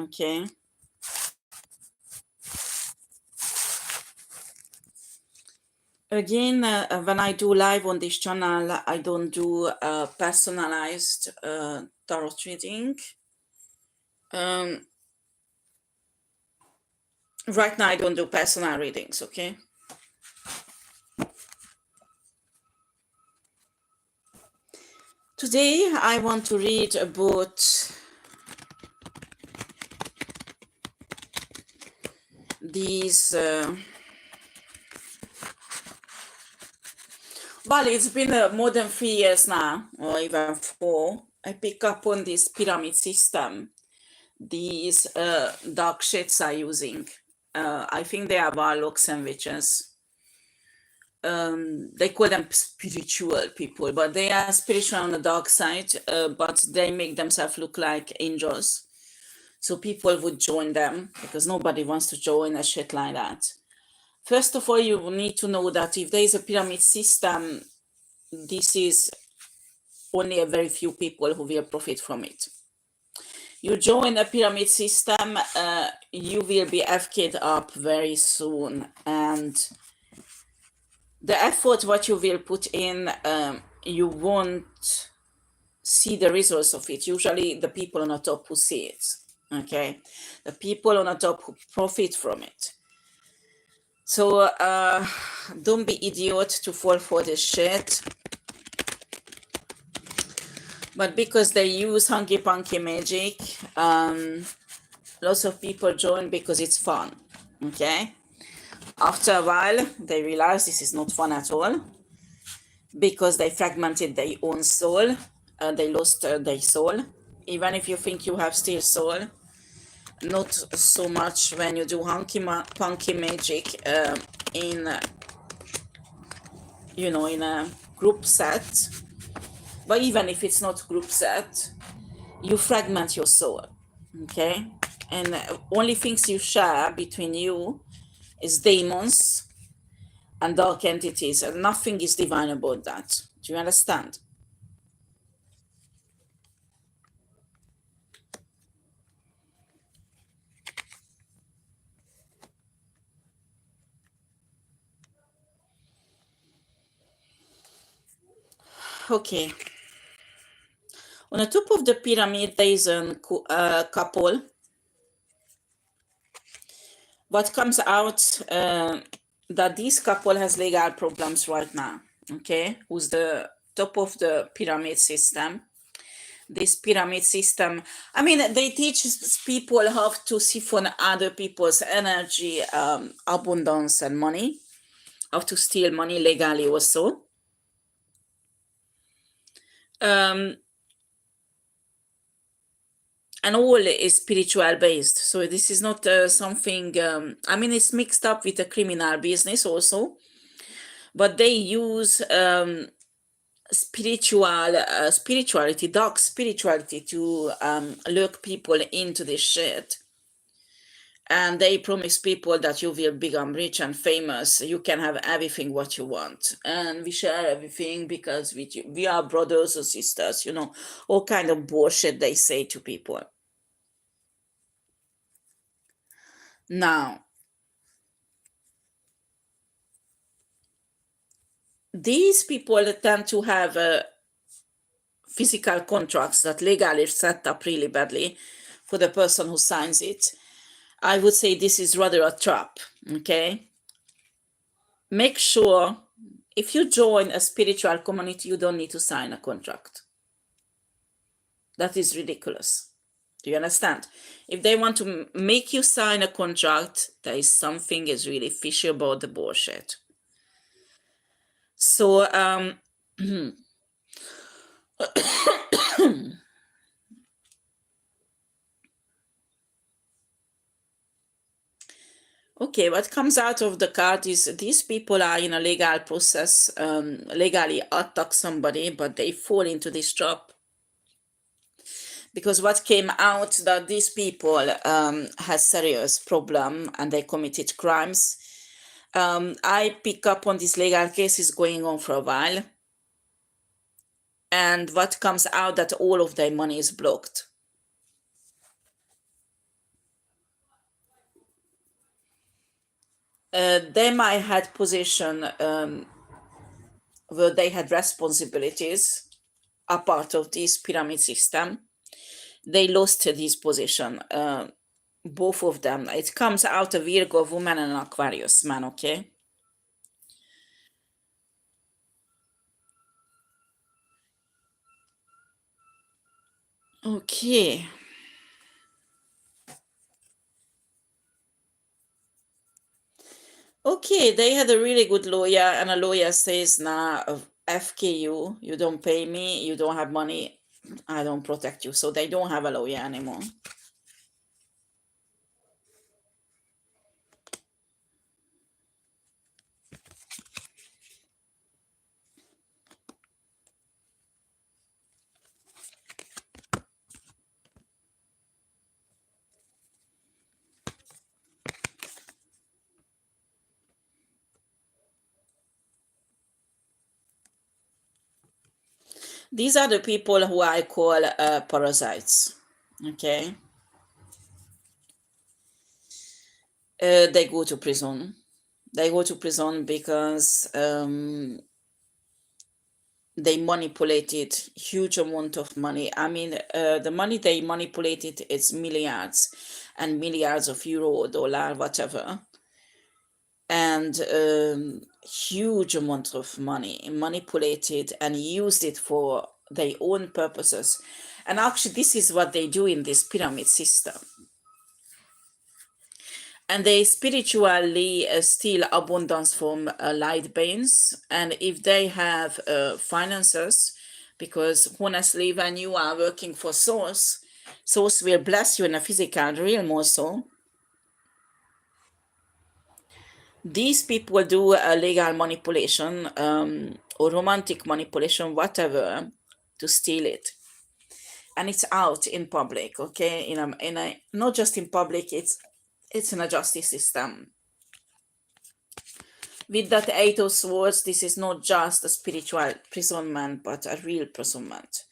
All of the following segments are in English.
Okay. Again, when I do live on this channel, I don't do personalized tarot reading. Right now, I don't do personal readings, okay? Today, I want to read about these... well, it's been more than 3 years now, or even 4. I pick up on this pyramid system these dark shades are using. I think they are warlocks and witches. They call them spiritual people, but they are spiritual on the dark side, but they make themselves look like angels. So people would join them because nobody wants to join a shit like that. First of all, you need to know that if there is a pyramid system, this is only a very few people who will profit from it. You join a pyramid system, you will be FK'd up very soon, and the effort what you will put in, you won't see the results of it. Usually the people on the top who see it, okay? The people on the top who profit from it. So don't be idiot to fall for this shit. But because they use hanky-panky magic, lots of people join because it's fun, okay? After a while, they realize this is not fun at all because they fragmented their own soul. They lost their soul. Even if you think you have still soul, not so much when you do hanky-panky magic in, you know, in a group set. But even if it's not group set, you fragment your soul, okay? And only things you share between you is demons and dark entities, and nothing is divine about that. Do you understand? Okay. On the top of the pyramid, there is a couple. What comes out that this couple has legal problems right now, okay? Who's the top of the pyramid system. This pyramid system, I mean, they teach people how to siphon other people's energy, abundance and money, how to steal money legally also. And all is spiritual based. So this is not something, I mean, it's mixed up with the criminal business also, but they use spirituality, dark spirituality to lure people into this shit. And they promise people that you will become rich and famous. You can have everything what you want. And we share everything because we are brothers or sisters, you know, all kind of bullshit they say to people. Now, these people tend to have physical contracts that legally set up really badly for the person who signs it. I would say this is rather a trap, okay? Make sure if you join a spiritual community, you don't need to sign a contract. That is ridiculous. Do you understand? If they want to make you sign a contract, there is something is really fishy about the bullshit. So, okay, what comes out of the card is these people are in a legal process, legally attack somebody, but they fall into this trap. Because what came out that these people has serious problem and they committed crimes. I pick up on these legal cases going on for a while. And what comes out that all of their money is blocked. They might had position where they had responsibilities a part of this pyramid system. They lost this position, both of them. It comes out of Virgo woman and Aquarius man, okay? Okay. Okay, they had a really good lawyer, and a lawyer says, nah, FKU, you don't pay me, you don't have money, I don't protect you. So they don't have a lawyer anymore. These are the people who I call parasites. Okay. They go to prison. They go to prison because they manipulated huge amount of money. I mean, the money they manipulated is milliards and milliards of euro or dollar, whatever, and huge amount of money manipulated and used it for their own purposes. And actually, this is what they do in this pyramid system. And they spiritually steal abundance from light beings. And if they have finances, because honestly, when you are working for source, source will bless you in a physical realm also. These people do legal manipulation, or romantic manipulation, whatever, to steal it. And it's out in public, okay? In a not just in public, it's in a justice system. With that Eight of Swords, this is not just a spiritual imprisonment, but a real imprisonment.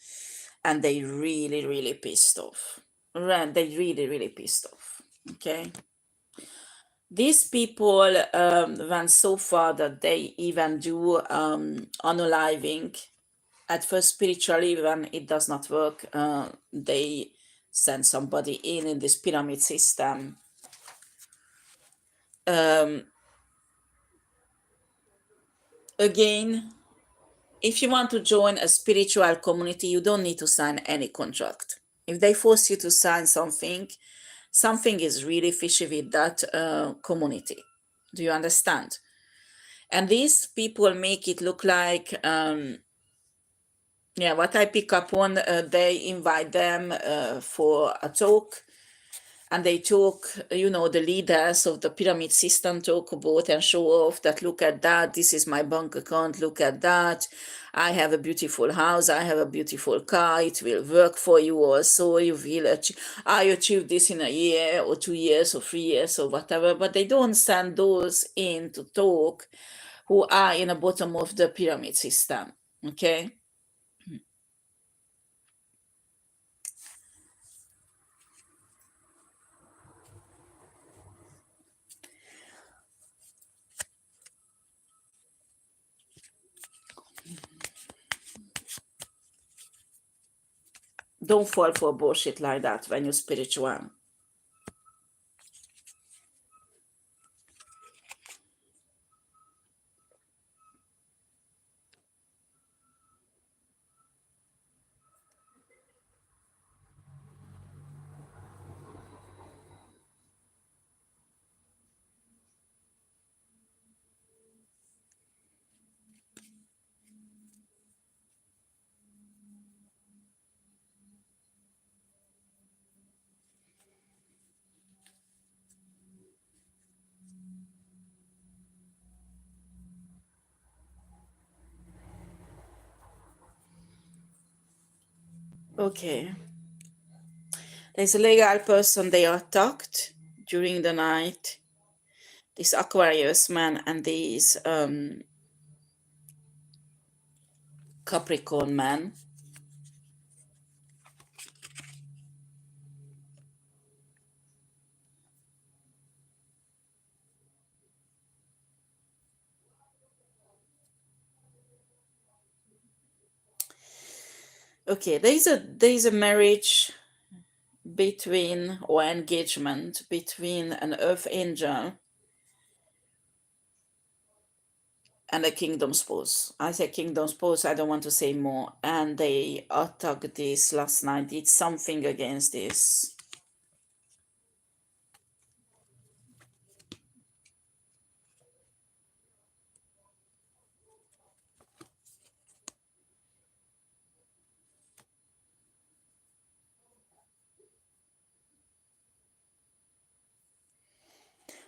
And they really, really pissed off. They really, really pissed off. Okay. These people went so far that they even do unaliving. At first, spiritually, when it does not work, they send somebody in this pyramid system. Um, Again, if you want to join a spiritual community, you don't need to sign any contract. If they force you to sign something, something is really fishy with that community. Do you understand? And these people make it look like, yeah, what I pick up on, they invite them for a talk, and they talk, the leaders of the pyramid system talk about and show off that, look at that, this is my bank account, look at that, I have a beautiful house, I have a beautiful car, it will work for you also, you will achieve, I achieved this in a year or 2 years or 3 years or whatever. But they don't send those in to talk who are in the bottom of the pyramid system. Okay. Don't fall for bullshit like that when you're spiritual. Okay. There's a legal person they attacked during the night. This Aquarius man and this Capricorn man. Okay, there is a marriage between, or engagement between, an earth angel and a kingdom spouse. I say kingdom spouse, I don't want to say more. And they attacked this last night, did something against this.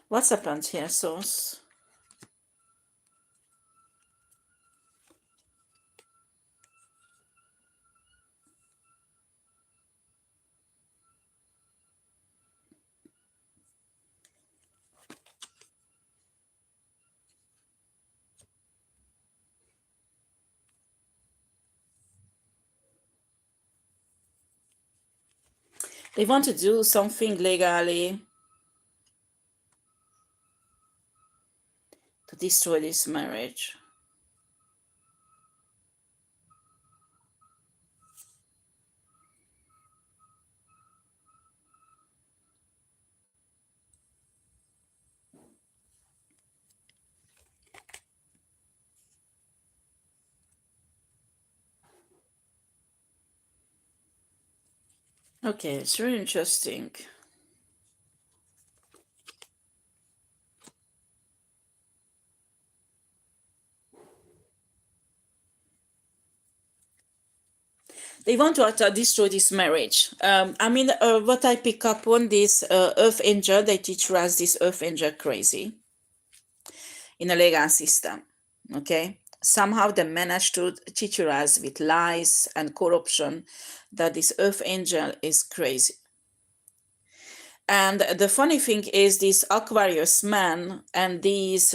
What's happened here, Source? They want to do something legally to destroy this marriage. Okay, it's really interesting. They want to destroy this marriage. What I pick up on this earth angel, they teach us this earth angel crazy in a legal system. Okay, somehow they manage to teach us with lies and corruption that this earth angel is crazy. And the funny thing is, this Aquarius man and these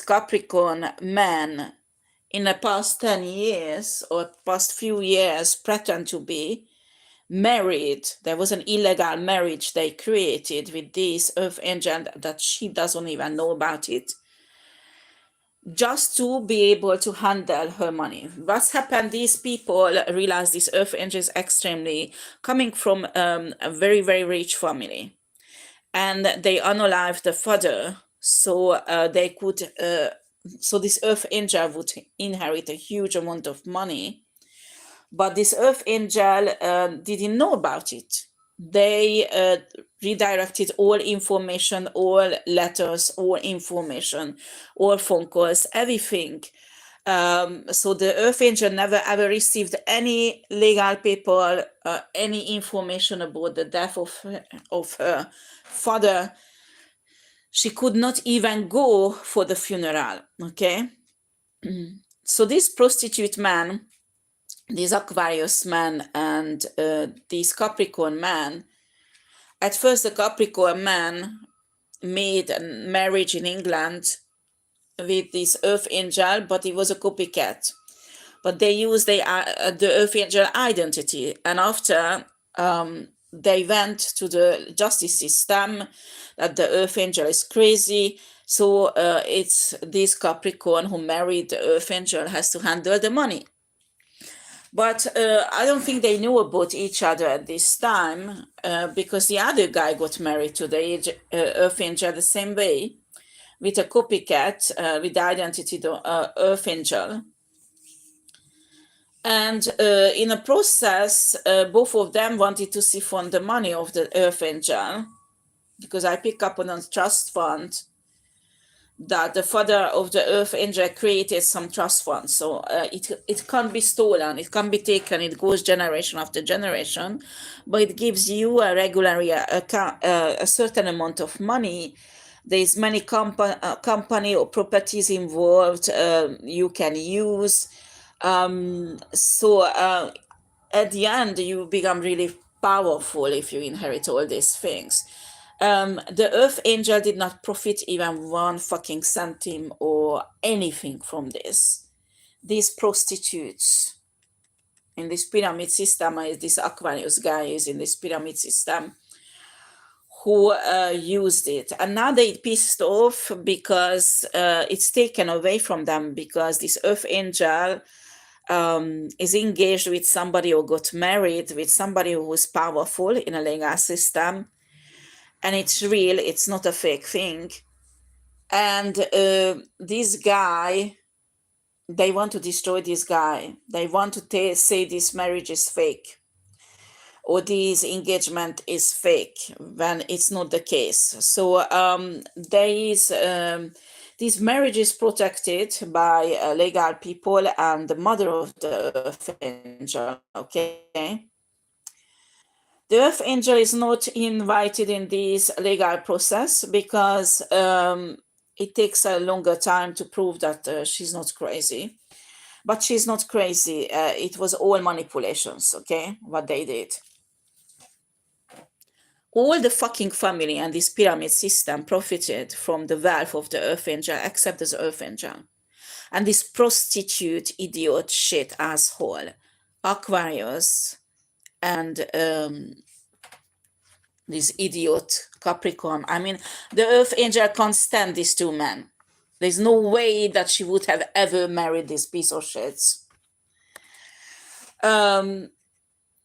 Capricorn men in the past 10 years or past few years pretend to be married. There was an illegal marriage they created with this earth angel that she doesn't even know about it, just to be able to handle her money. What's happened, these people realize this earth angel is extremely coming from a very, very rich family, and they unalive the father, so they could so this earth angel would inherit a huge amount of money. But this earth angel didn't know about it. They redirected all information, all letters, all information, all phone calls, everything. So the earth angel never ever received any legal paper, any information about the death of her father. She could not even go for the funeral. Okay. So this prostitute man, this Aquarius man, and this Capricorn man, at first the Capricorn man made a marriage in England with this earth angel, but he was a copycat. But they used the earth angel identity, and after they went to the justice system that the earth angel is crazy, so it's this Capricorn who married the earth angel has to handle the money. But I don't think they knew about each other at this time, because the other guy got married to the earth angel the same way, with a copycat, with the identity of earth angel. And in a process, both of them wanted to siphon the money of the earth angel, because I pick up on a trust fund that the father of the earth angel created some trust fund, so it can't be stolen, it can't be taken, it goes generation after generation, but it gives you a regularly a certain amount of money. There's many company or properties involved you can use. So at the end, you become really powerful if you inherit all these things. The earth angel did not profit even one fucking centime or anything from this. These prostitutes in this pyramid system, as this Aquarius guy is in this pyramid system, who used it, and now they pissed off because it's taken away from them, because this earth angel is engaged with somebody or got married with somebody who is powerful in a legal system, and it's real, it's not a fake thing. And this guy, they want to destroy this guy. They want to say this marriage is fake or this engagement is fake when it's not the case. So there is this marriage is protected by legal people and the mother of the earth angel. Okay, the earth angel is not invited in this legal process because it takes a longer time to prove that she's not crazy. But she's not crazy. It was all manipulations, okay, what they did. All the fucking family and this pyramid system profited from the wealth of the earth angel, except the earth angel. And this prostitute, idiot, shit, asshole, Aquarius, and this idiot Capricorn. I mean, the earth angel can't stand these two men. There's no way that she would have ever married this piece of shit.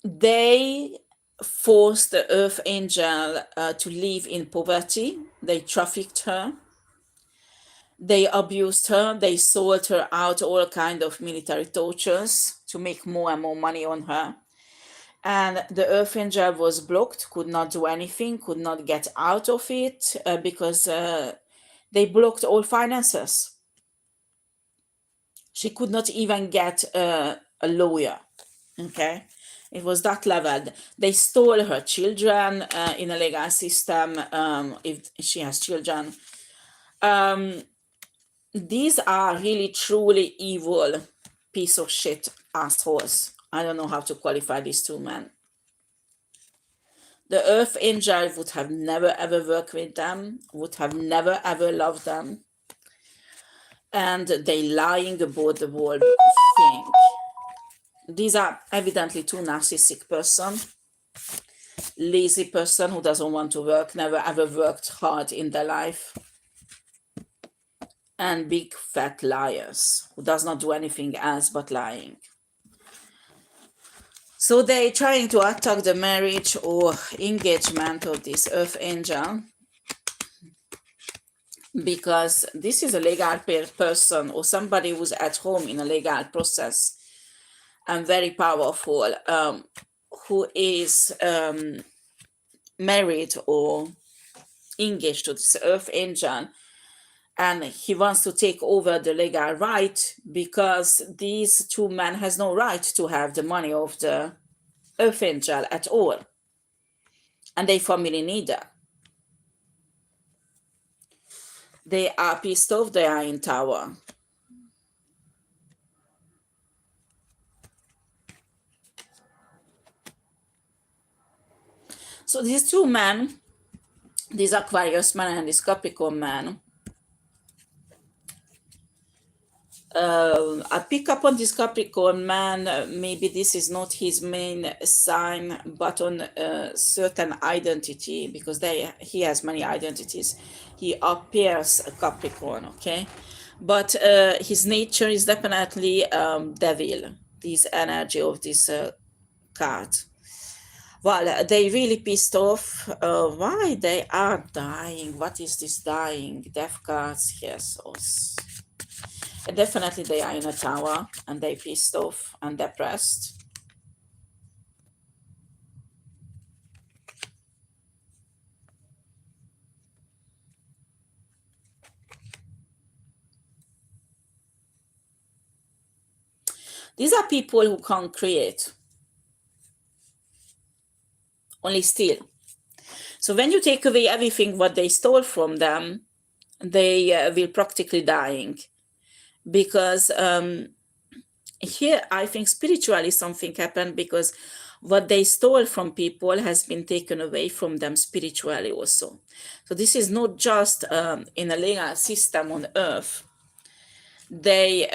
They forced the earth angel to live in poverty. They trafficked her. They abused her. They sold her out all kind of military tortures to make more and more money on her. And the earth angel was blocked, could not do anything, could not get out of it because they blocked all finances. She could not even get a lawyer. Okay, it was that level. They stole her children in a legal system. If she has children, these are really truly evil piece of shit assholes. I don't know how to qualify these two men. The earth angel would have never ever worked with them, would have never ever loved them, and they lying about the whole thing. These are evidently two narcissistic person, lazy person who doesn't want to work, never ever worked hard in their life, and big fat liars who does not do anything else but lying. So they trying to attack the marriage or engagement of this earth angel because this is a legal person or somebody who's at home in a legal process and very powerful, who is married or engaged to this earth angel, and he wants to take over the legal right because these two men has no right to have the money of the earth angel at all, and their family neither. They are pissed off, they are in tower. So these two men, this Aquarius man and this Capricorn man, I pick up on this Capricorn man, maybe this is not his main sign, but on a certain identity, because he has many identities. He appears a Capricorn, okay? But his nature is definitely devil, this energy of this card. Well, they really pissed off. Why they are dying? What is this dying? Death cards, yes. Definitely they are in a tower and they pissed off and depressed. These are people who can't create, only steal. So when you take away everything what they stole from them, they will practically dying. Because here I think spiritually something happened, because what they stole from people has been taken away from them spiritually also. So this is not just in a legal system on earth. They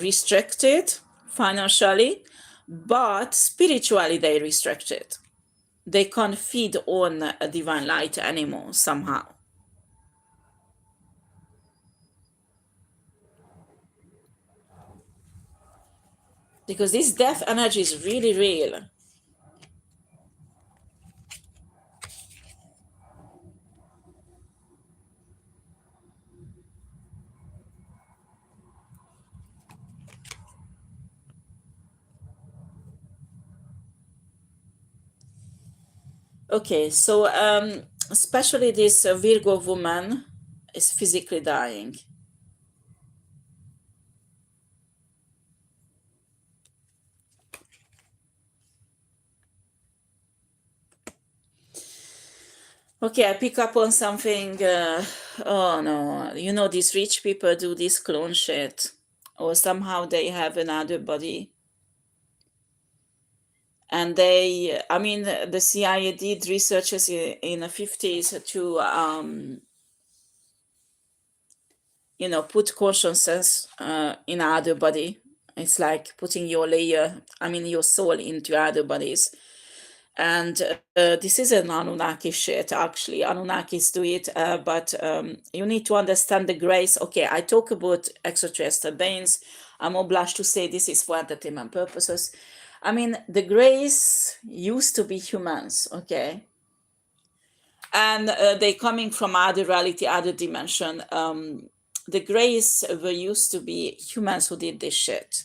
restricted financially, but spiritually they restricted. they can't feed on a divine light anymore somehow. Because this death energy is really real. Okay, so especially this Virgo woman is physically dying. Okay, I pick up on something. Oh no, you know, these rich people do this clone shit, or somehow they have another body. And they, I mean, the CIA did researches in the 50s to, you know, put consciousness in other body. It's like putting your layer, I mean, your soul into other bodies. And this is an Anunnaki shit, actually. Anunnakis do it, but you need to understand the grace. Okay, I talk about extraterrestrial beings. I'm obliged to say this is for entertainment purposes. I mean, the grace used to be humans, okay? And they coming from other reality, other dimension. The grace were used to be humans who did this shit.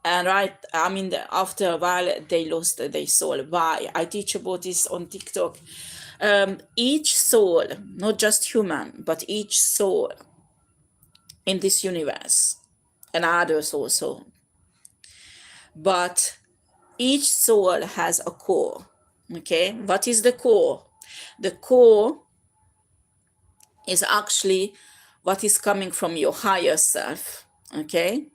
And right, I mean, after a while, they lost their soul. Why? I teach about this on TikTok. Each soul, not just human, but each soul in this universe, and others also, but each soul has a core. Okay, what is the core? The core is actually what is coming from your higher self. Okay,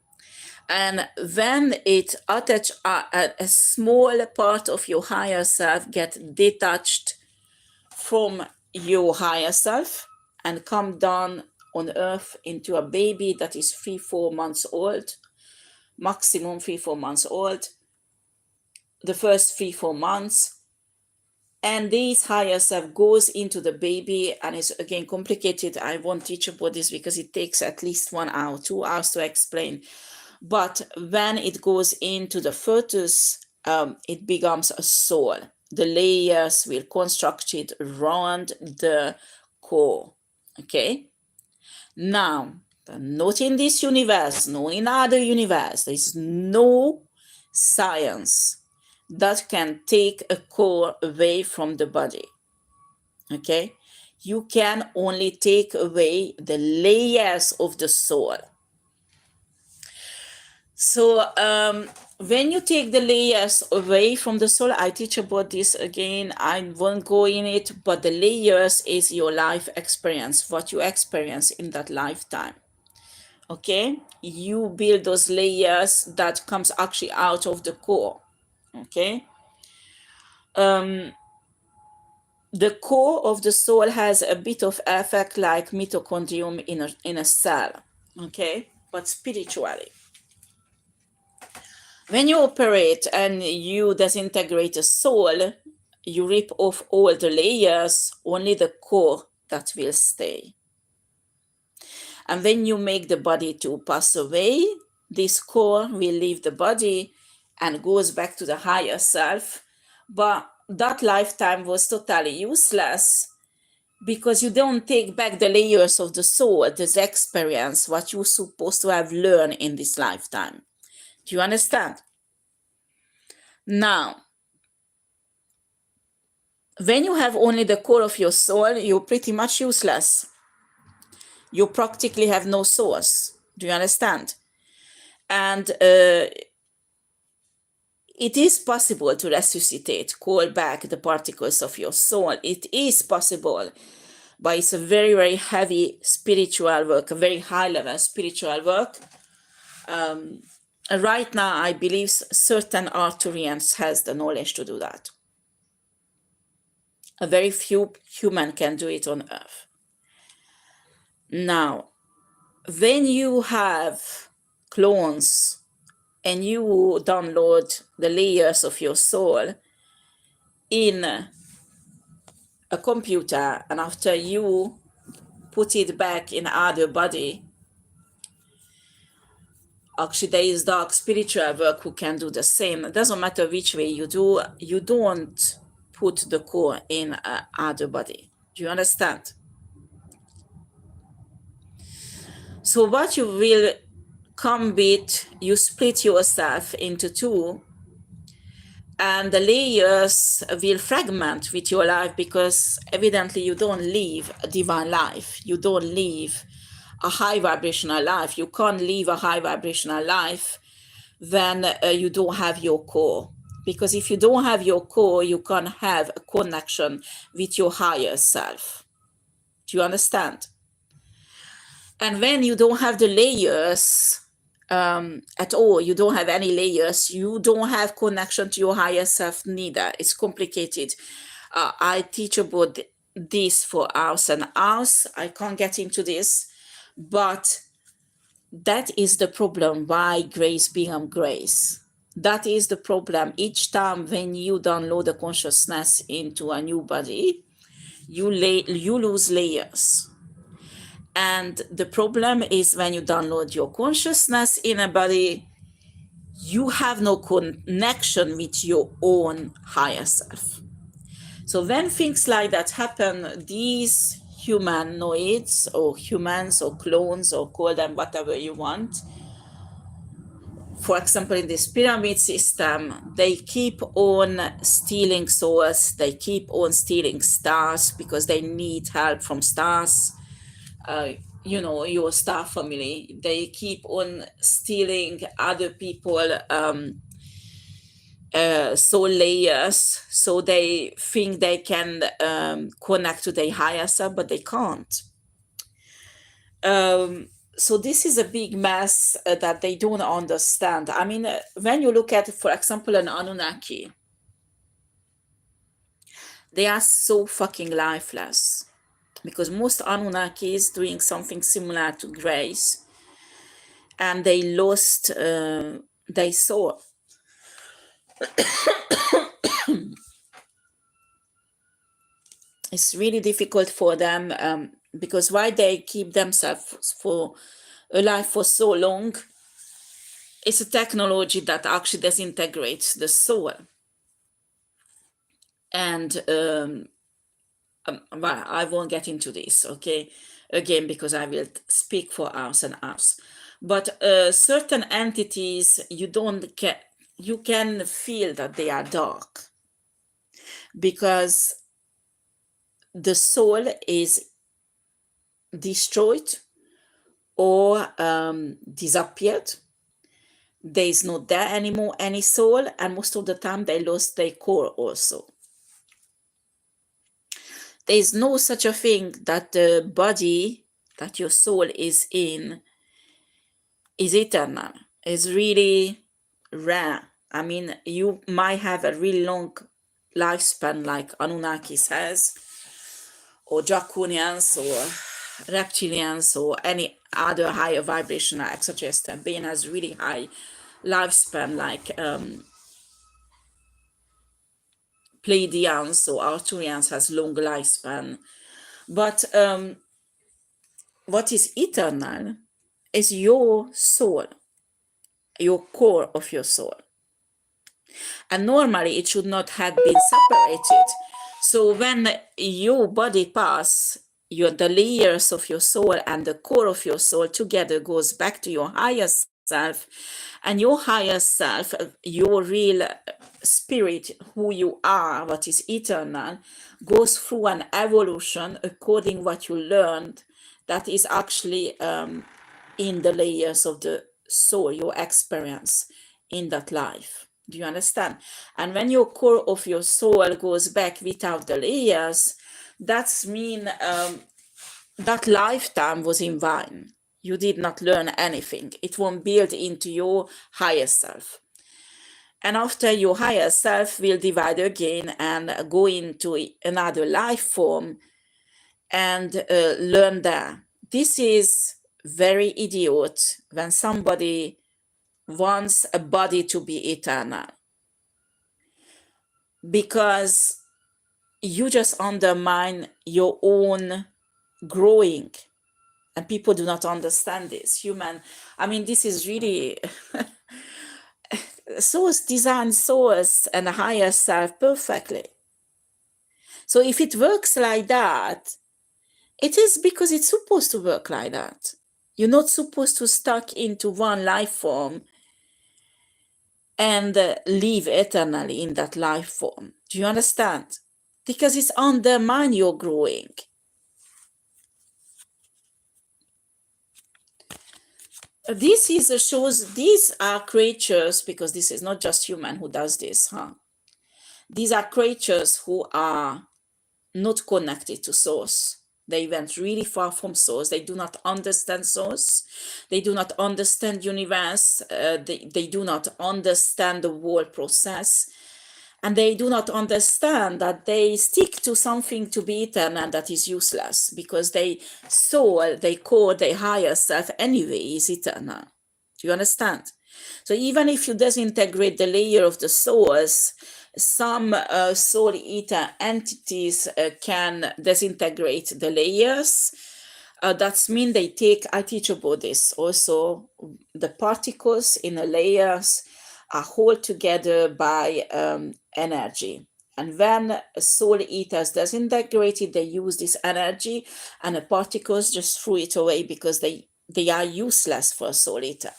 and when it attach a small part of your higher self get detached from your higher self and come down on earth into a baby that is 3-4 months old, maximum 3-4 months old, the first 3-4 months, and this higher self goes into the baby, and it's again complicated. I won't teach about this because it takes at least 1 hour, 2 hours to explain. But when it goes into the fetus, it becomes a soul. The layers will construct it around the core. Okay? Now, not in this universe, no in other universe, there is no science that can take a core away from the body. Okay? You can only take away the layers of the soul. So when you take the layers away from the soul, I teach about this again. I won't go in it, but the layers is your life experience, what you experience in that lifetime. Okay, you build those layers that comes actually out of the core. Okay, the core of the soul has a bit of effect like mitochondrium in a cell. Okay, but spiritually, when you operate and you disintegrate a soul, you rip off all the layers, only the core that will stay. And when you make the body to pass away, this core will leave the body and goes back to the higher self. But that lifetime was totally useless because you don't take back the layers of the soul, this experience, what you're supposed to have learned in this lifetime. Do you understand? Now, when you have only the core of your soul, you're pretty much useless. You practically have no source. Do you understand? And it is possible to resuscitate, call back the particles of your soul. It is possible, but it's a very, very heavy spiritual work, a very high level spiritual work. Right now, I believe certain Arthurians has the knowledge to do that. A very few human can do it on Earth. Now, when you have clones and you download the layers of your soul, in a computer, and after you put it back in other body, actually there is dark spiritual work who can do the same. It doesn't matter which way you do, you don't put the core in other body. Do you understand? So what you will come with, you split yourself into two, and the layers will fragment with your life, because evidently you don't live a divine life. You don't live a high vibrational life. You can't live a high vibrational life when you don't have your core. Because if you don't have your core, you can't have a connection with your higher self. Do you understand? And when you don't have the layers at all, you don't have any layers, you don't have connection to your higher self neither. It's complicated. I teach about this for hours and hours. I can't get into this, but that is the problem why grace become grace. That is the problem. Each time when you download the consciousness into a new body, you lose layers. And the problem is when you download your consciousness in a body, you have no connection with your own higher self. So when things like that happen, these humanoids or humans or clones, or call them whatever you want, for example, in this pyramid system, they keep on stealing souls, they keep on stealing stars because they need help from stars. Your star family, they keep on stealing other people soul layers, so they think they can connect to their higher self, but they can't. So this is a big mess that they don't understand. I mean, when you look at, for example, an Anunnaki, they are so fucking lifeless, because most Anunnakis doing something similar to grace, and they lost their soul. It's really difficult for them, because why they keep themselves for alive for so long, it's a technology that actually disintegrates the soul. And well, I won't get into this, okay, again, because I will speak for hours and hours. But certain entities, you can feel that they are dark, because the soul is destroyed or disappeared. There is not there anymore any soul, and most of the time they lost their core also. There is no such a thing that the body that your soul is in is eternal. It's really rare. I mean, you might have a really long lifespan like Anunnakis has, or Draconians, or reptilians, or any other higher vibrational extraterrestrial being has really high lifespan, like Pleiadians or Arcturians has long lifespan. But what is eternal is your soul, your core of your soul. And normally it should not have been separated. So when your body pass, the layers of your soul and the core of your soul together goes back to your higher self, and your higher self, your real spirit, who you are, what is eternal, goes through an evolution according what you learned, that is actually in the layers of the soul, your experience in that life. Do you understand? And when your core of your soul goes back without the layers, that's mean that lifetime was in vain. You did not learn anything. It won't build into your higher self. And after your higher self will divide again and go into another life form and learn that. This is very idiot when somebody wants a body to be eternal. Because you just undermine your own growing. And people do not understand this. I mean, this is really source design source and a higher self perfectly. So if it works like that, it is because it's supposed to work like that. You're not supposed to stuck into one life form and live eternally in that life form. Do you understand? Because it's undermine your growing. This is a shows these are creatures, because this is not just human who does this, huh? These are creatures who are not connected to source. They went really far from source. They do not understand source. They do not understand universe. They do not understand the world process. And they do not understand that they stick to something to be eternal that is useless, because they soul, they core, their higher self anyway is eternal. Do you understand? So even if you disintegrate the layer of the source, some soul eater entities can disintegrate the layers. That's mean they take, I teach about this also, the particles in the layers are held together by energy. And when soul eaters disintegrate it, they use this energy and the particles just throw it away because they are useless for a soul eater.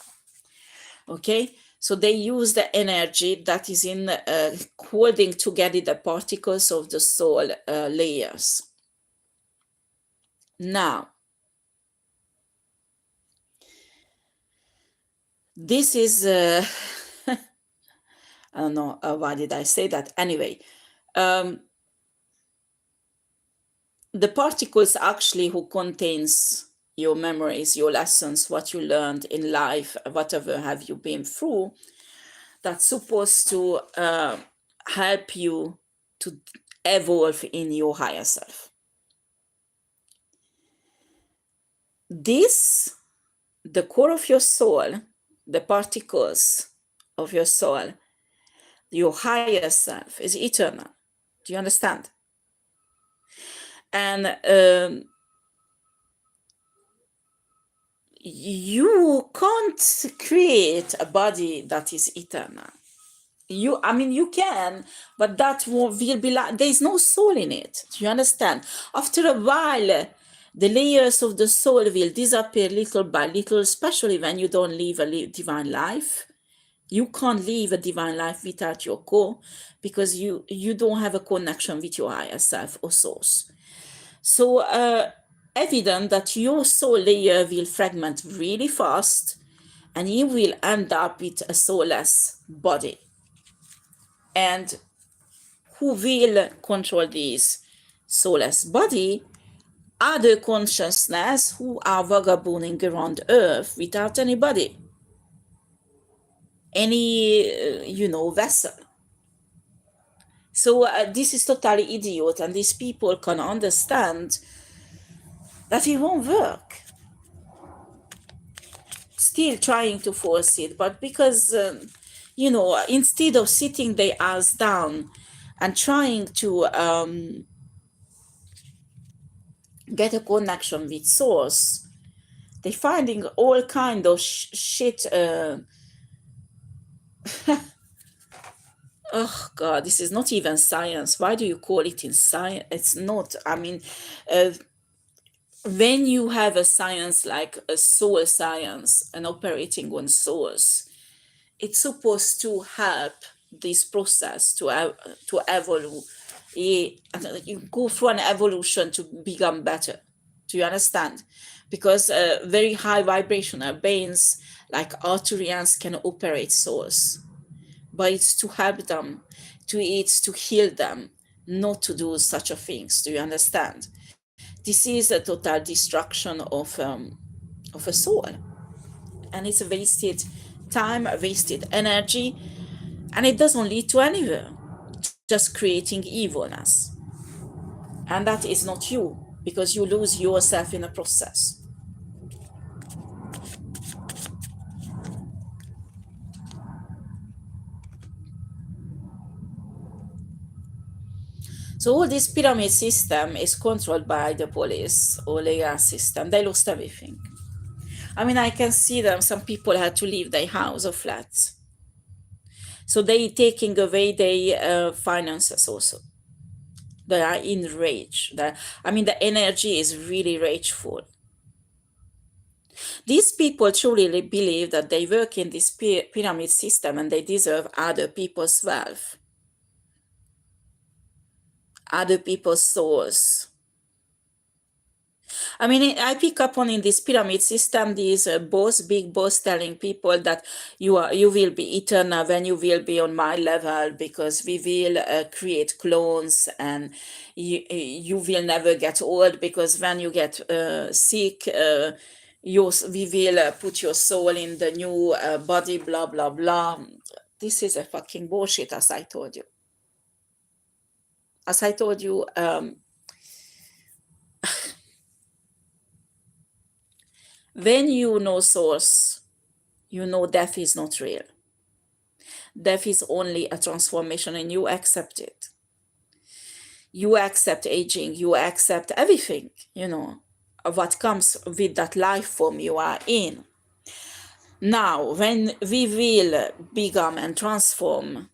Okay, so they use the energy that is in holding together the particles of the soul layers. Now, this is I don't know why did I say that. Anyway, the particles actually who contains your memories, your lessons, what you learned in life, whatever have you been through, that's supposed to help you to evolve in your higher self. This, the core of your soul, the particles of your soul, your higher self is eternal. Do you understand? And you can't create a body that is eternal. You can, but that will be like, there's no soul in it. Do you understand? After a while, the layers of the soul will disappear little by little, especially when you don't live a divine life. You can't live a divine life without your core, because you don't have a connection with your higher self or source. So evident that your soul layer will fragment really fast, and you will end up with a soulless body. And who will control this soulless body? Other consciousness who are vagabonding around earth without anybody, any vessel. So this is totally idiot, and these people can understand that it won't work. Still trying to force it, but because instead of sitting their ass down and trying to get a connection with source, they're finding all kind of shit. Oh God, this is not even science. Why do you call it in science? It's not. I mean, when you have a science like a soul science and operating on source, it's supposed to help this process to evolve. You go through an evolution to become better. Do you understand? Because very high vibrational beings like Arthurians can operate source, but it's to help them, it's to heal them, not to do such a things. Do you understand? This is a total destruction of a soul, and it's a wasted time, a wasted energy, and it doesn't lead to anywhere, just creating evilness. And that is not you, because you lose yourself in the process. So all this pyramid system is controlled by the police or legal system. They lost everything. I mean, I can see them. Some people had to leave their house or flats. So they taking away their finances also. They are in rage. I mean, the energy is really rageful. These people truly believe that they work in this pyramid system and they deserve other people's wealth, other people's souls. I mean, I pick up on in this pyramid system, these big boss telling people that you will be eternal when you will be on my level because we will create clones and you will never get old because when you get sick, we will put your soul in the new body, blah, blah, blah. This is a fucking bullshit, as I told you. As I told you, when you know source, you know death is not real. Death is only a transformation and you accept it. You accept aging, you accept everything, of what comes with that life form you are in. Now, when we will become and transform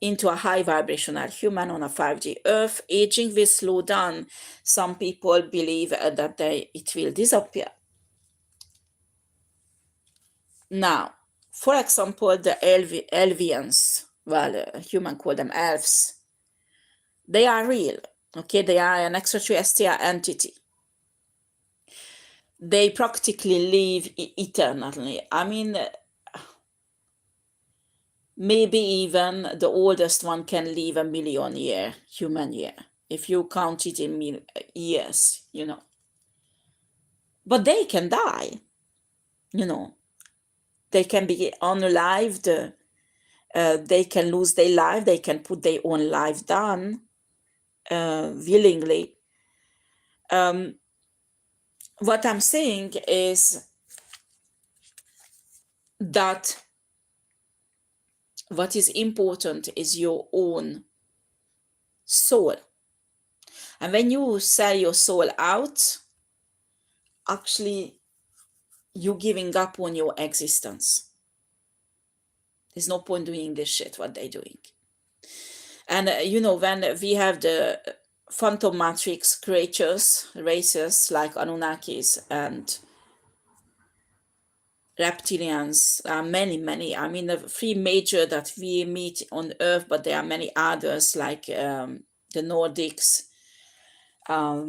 into a high vibrational human on a 5G Earth, aging will slow down. Some people believe that it will disappear. Now, for example, the Elvians, human call them elves, they are real, okay? They are an extraterrestrial entity. They practically live eternally. I mean, maybe even the oldest one can live 1,000,000 year, human year, if you count it in years, But they can die, They can be unalived. They can lose their life. They can put their own life down willingly. What I'm saying is that what is important is your own soul. And when you sell your soul out, actually, you're giving up on your existence. There's no point doing this shit, what they're doing. And, when we have the phantom matrix creatures, races like Anunnakis and reptilians, many. I mean, the three major that we meet on Earth, but there are many others like the Nordics. I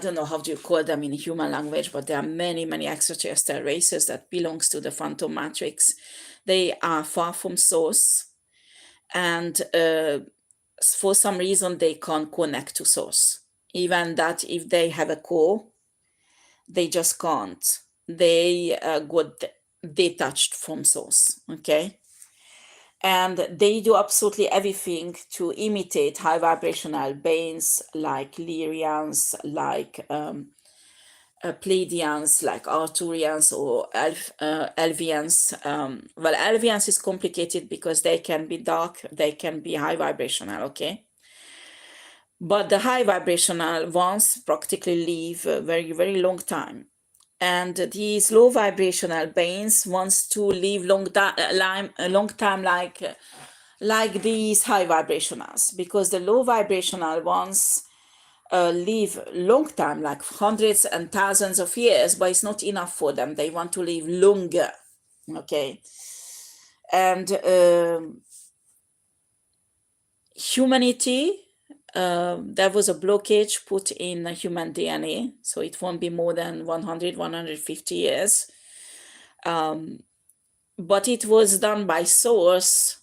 don't know how do you call them in human language, but there are many extraterrestrial races that belongs to the phantom matrix. They are far from source, and for some reason they can't connect to source. Even that if they have a core, they just can't. They got detached from source, okay? And they do absolutely everything to imitate high vibrational beings like Lyrians, like Pleiadians, like Arcturians or Elvians. Elvians is complicated because they can be dark, they can be high vibrational, okay? But the high vibrational ones practically live a very, very long time. And these low vibrational beings wants to live a long time like these high vibrationals, because the low vibrational ones live long time, like hundreds and thousands of years, but it's not enough for them. They want to live longer, okay? And humanity, there was a blockage put in human DNA, so it won't be more than 100, 150 years. But it was done by source,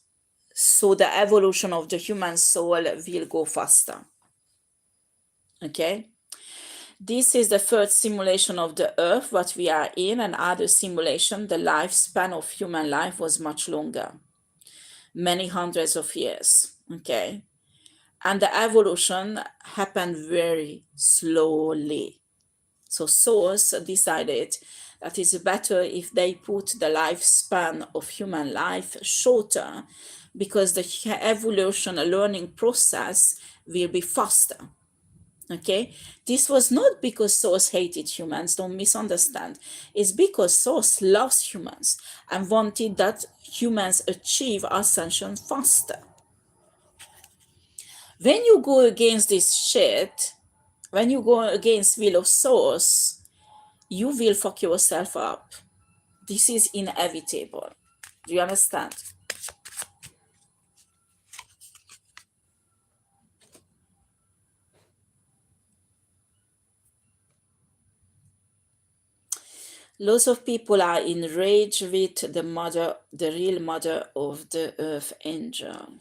so the evolution of the human soul will go faster. Okay? This is the third simulation of the Earth, what we are in, and other simulation, the lifespan of human life was much longer, many hundreds of years. Okay? And the evolution happened very slowly. So source decided that it's better if they put the lifespan of human life shorter, because the evolution, a learning process will be faster. Okay, this was not because Source hated humans, don't misunderstand. It's because Source loves humans and wanted that humans achieve ascension faster. When you go against this shit, when you go against will of Source, you will fuck yourself up. This is inevitable. Do you understand? Lots of people are enraged with the mother, the real mother of the earth angel.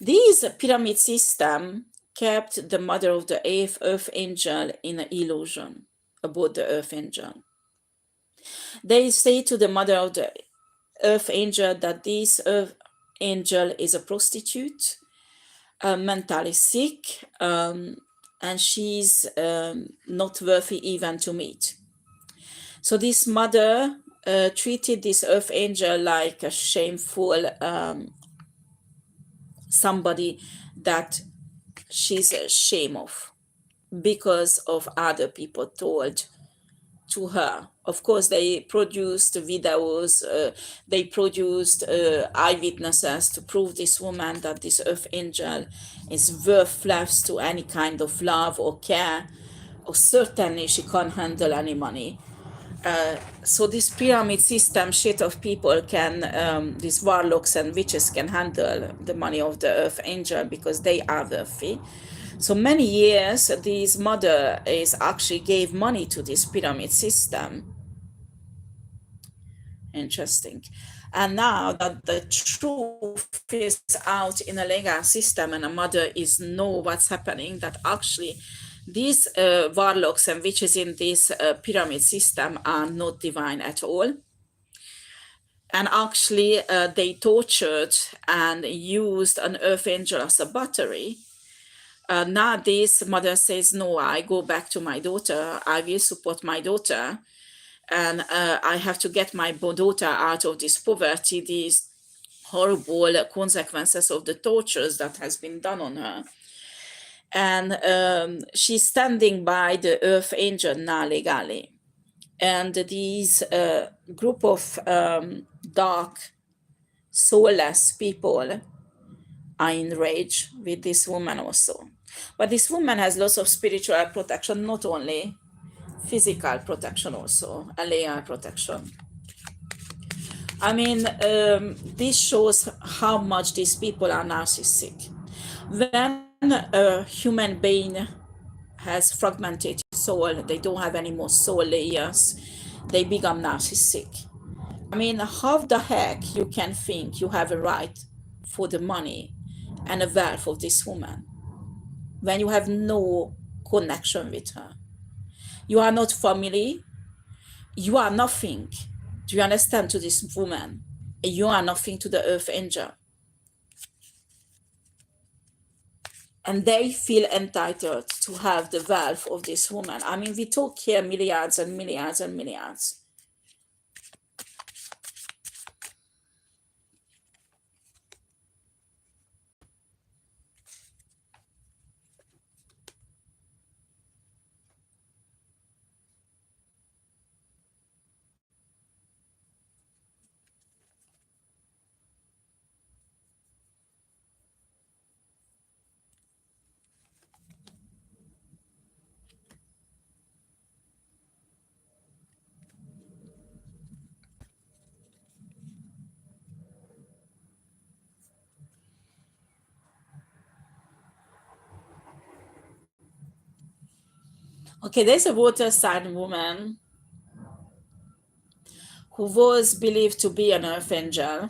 This pyramid system kept the mother of the earth angel in an illusion about the earth angel. They say to the mother of the earth angel that this earth angel is a prostitute, mentally sick, and she's not worthy even to meet. So this mother treated this earth angel like a shameful somebody that she's ashamed of because of other people told to her. Of course, they produced videos, they produced eyewitnesses to prove this woman that this earth angel is worthless to any kind of love or care, or certainly she can't handle any money. So this pyramid system shit of people can, these warlocks and witches can handle the money of the earth angel because they are worthy. So many years, this mother is actually gave money to this pyramid system. Interesting. And now that the truth is out in a legal system and a mother is know what's happening, that actually these warlocks and witches in this pyramid system are not divine at all. And actually they tortured and used an earth angel as a battery. Now this mother says, no, I go back to my daughter. I will support my daughter. And I have to get my daughter out of this poverty, these horrible consequences of the tortures that has been done on her. And she's standing by the earth angel now legally. And these group of dark, soulless people are enraged with this woman also. But this woman has lots of spiritual protection, not only physical protection also, and layer protection. I mean, this shows how much these people are narcissistic. When a human being has fragmented soul, they don't have any more soul layers, they become narcissistic. I mean, how the heck you can think you have a right for the money and a wealth of this woman when you have no connection with her? You are not family, you are nothing. Do you understand, to this woman? You are nothing to the earth angel. And they feel entitled to have the wealth of this woman. I mean, we talk here milliards and milliards and milliards. Okay, there's a water sign woman who was believed to be an earth angel.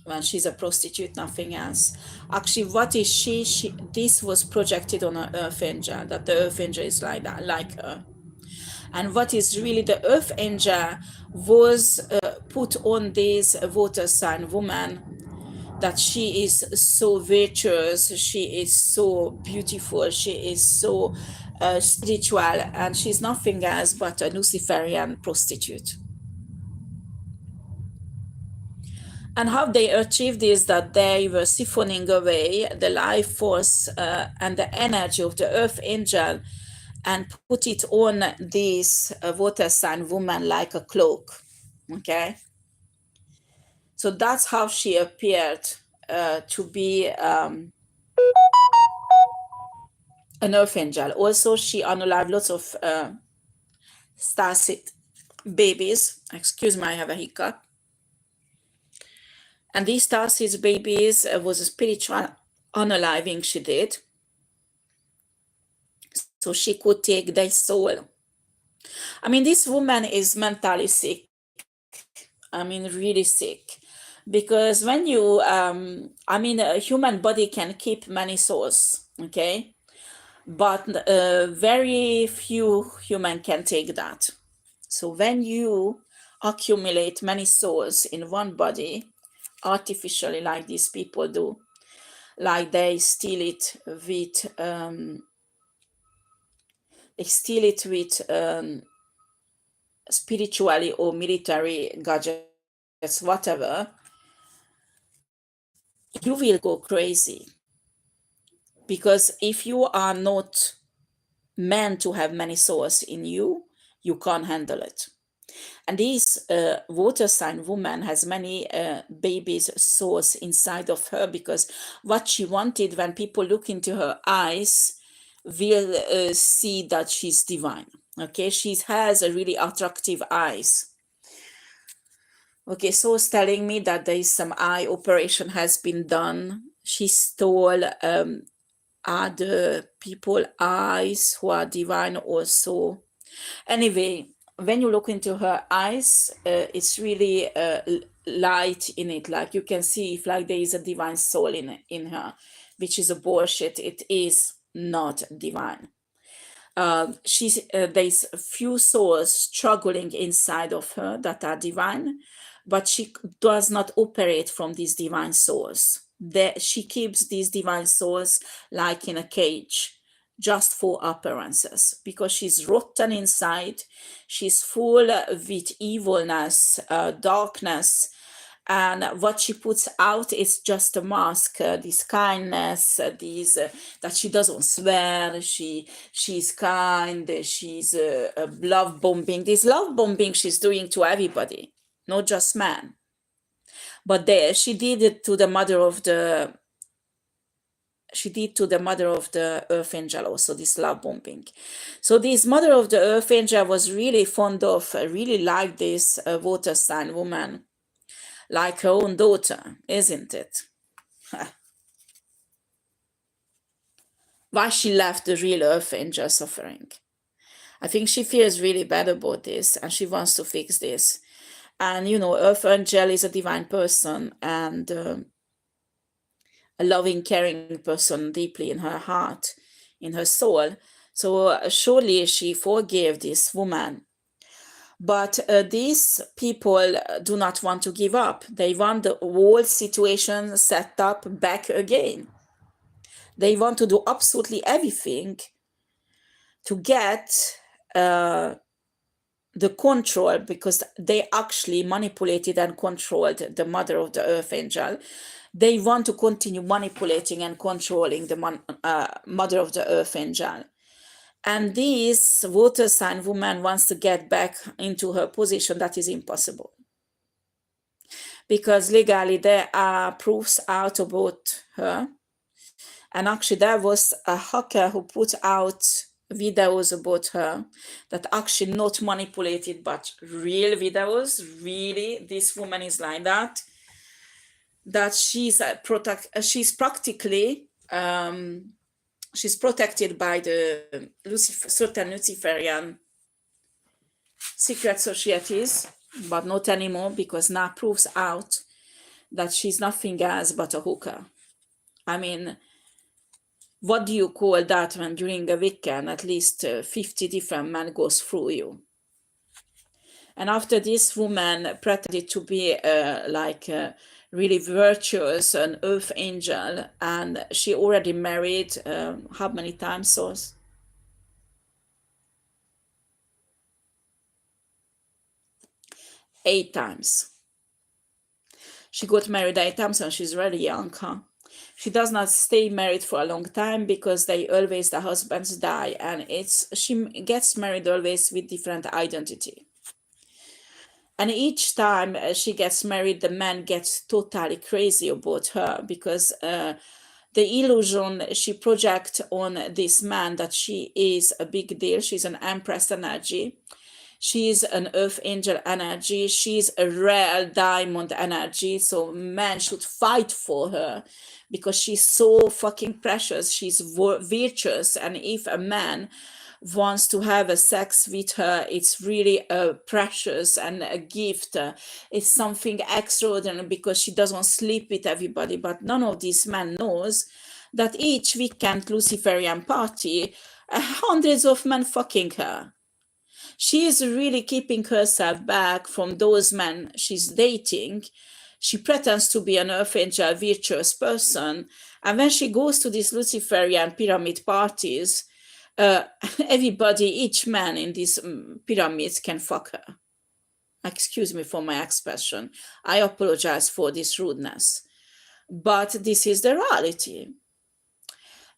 Well, she's a prostitute, nothing else. Actually, what is she? This was projected on an earth angel, that the earth angel is like that, like her. And what is really the earth angel was put on this water sign woman, that she is so virtuous, she is so beautiful, she is so spiritual, and she's nothing else but a Luciferian prostitute. And how they achieved is that they were siphoning away the life force and the energy of the earth angel and put it on this water sign woman like a cloak. Okay. So that's how she appeared to be an earth angel. Also, she unalived lots of starseed babies. Excuse me, I have a hiccup. And these starseed babies was a spiritual unaliving she did. So she could take their soul. I mean, this woman is mentally sick. I mean, really sick. Because when you, I mean, a human body can keep many souls, okay? But very few human can take that. So when you accumulate many souls in one body, artificially, like these people do, like they steal it with spiritually or military gadgets, whatever, you will go crazy. Because if you are not meant to have many souls in you, you can't handle it. And this water sign woman has many babies' souls inside of her, because what she wanted, when people look into her eyes, will see that she's divine. Okay, she has a really attractive eyes. Okay, so it's telling me that there is some eye operation has been done. She stole other people eyes who are divine also. Anyway, when you look into her eyes, it's really light in it. Like you can see if like there is a divine soul in her, which is a bullshit. It is not divine. There's a few souls struggling inside of her that are divine, but she does not operate from these divine souls. She keeps these divine souls like in a cage, just for appearances, because she's rotten inside. She's full with evilness, darkness, and what she puts out is just a mask, this kindness, that she doesn't swear, she's kind, she's love bombing. This love bombing she's doing to everybody, not just man. But there, she did it to the mother of the earth angel also, this love bombing. So this mother of the earth angel was really fond of, really liked this water sign woman like her own daughter, isn't it? Why she left the real earth angel suffering? I think she feels really bad about this and she wants to fix this. And you know, earth angel is a divine person and a loving, caring person deeply in her heart, in her soul. So surely she forgave this woman. But these people do not want to give up. They want the whole situation set up back again. They want to do absolutely everything to get the control, because they actually manipulated and controlled the mother of the earth angel. They want to continue manipulating and controlling the mother of the earth angel. And this water sign woman wants to get back into her position. That is impossible. Because legally there are proofs out about her. And actually there was a hacker who put out videos about her that actually not manipulated, but real videos. Really, this woman is like that. That she's practically she's protected by the certain Luciferian secret societies, but not anymore, because now proves out that she's nothing else but a hooker. I mean, what do you call that when during a weekend at least 50 different men goes through you? And after this woman pretended to be really virtuous, an earth angel, and she already married how many times, Source? 8 times. She got married 8 times and she's really young, huh? She does not stay married for a long time because the husbands die, and she gets married always with different identity. And each time she gets married, the man gets totally crazy about her because the illusion she projects on this man that she is a big deal. She's an empress energy. She's an earth angel energy. She's a rare diamond energy. So men should fight for her because she's so fucking precious. She's virtuous. And if a man wants to have a sex with her, it's really a precious and a gift. It's something extraordinary because she doesn't sleep with everybody. But none of these men knows that each weekend Luciferian party, hundreds of men fucking her. She is really keeping herself back from those men she's dating. She pretends to be an earth angel, virtuous person. And when she goes to these Luciferian pyramid parties, uh, everybody, each man in these pyramids can fuck her. Excuse me for my expression. I apologize for this rudeness. But this is the reality.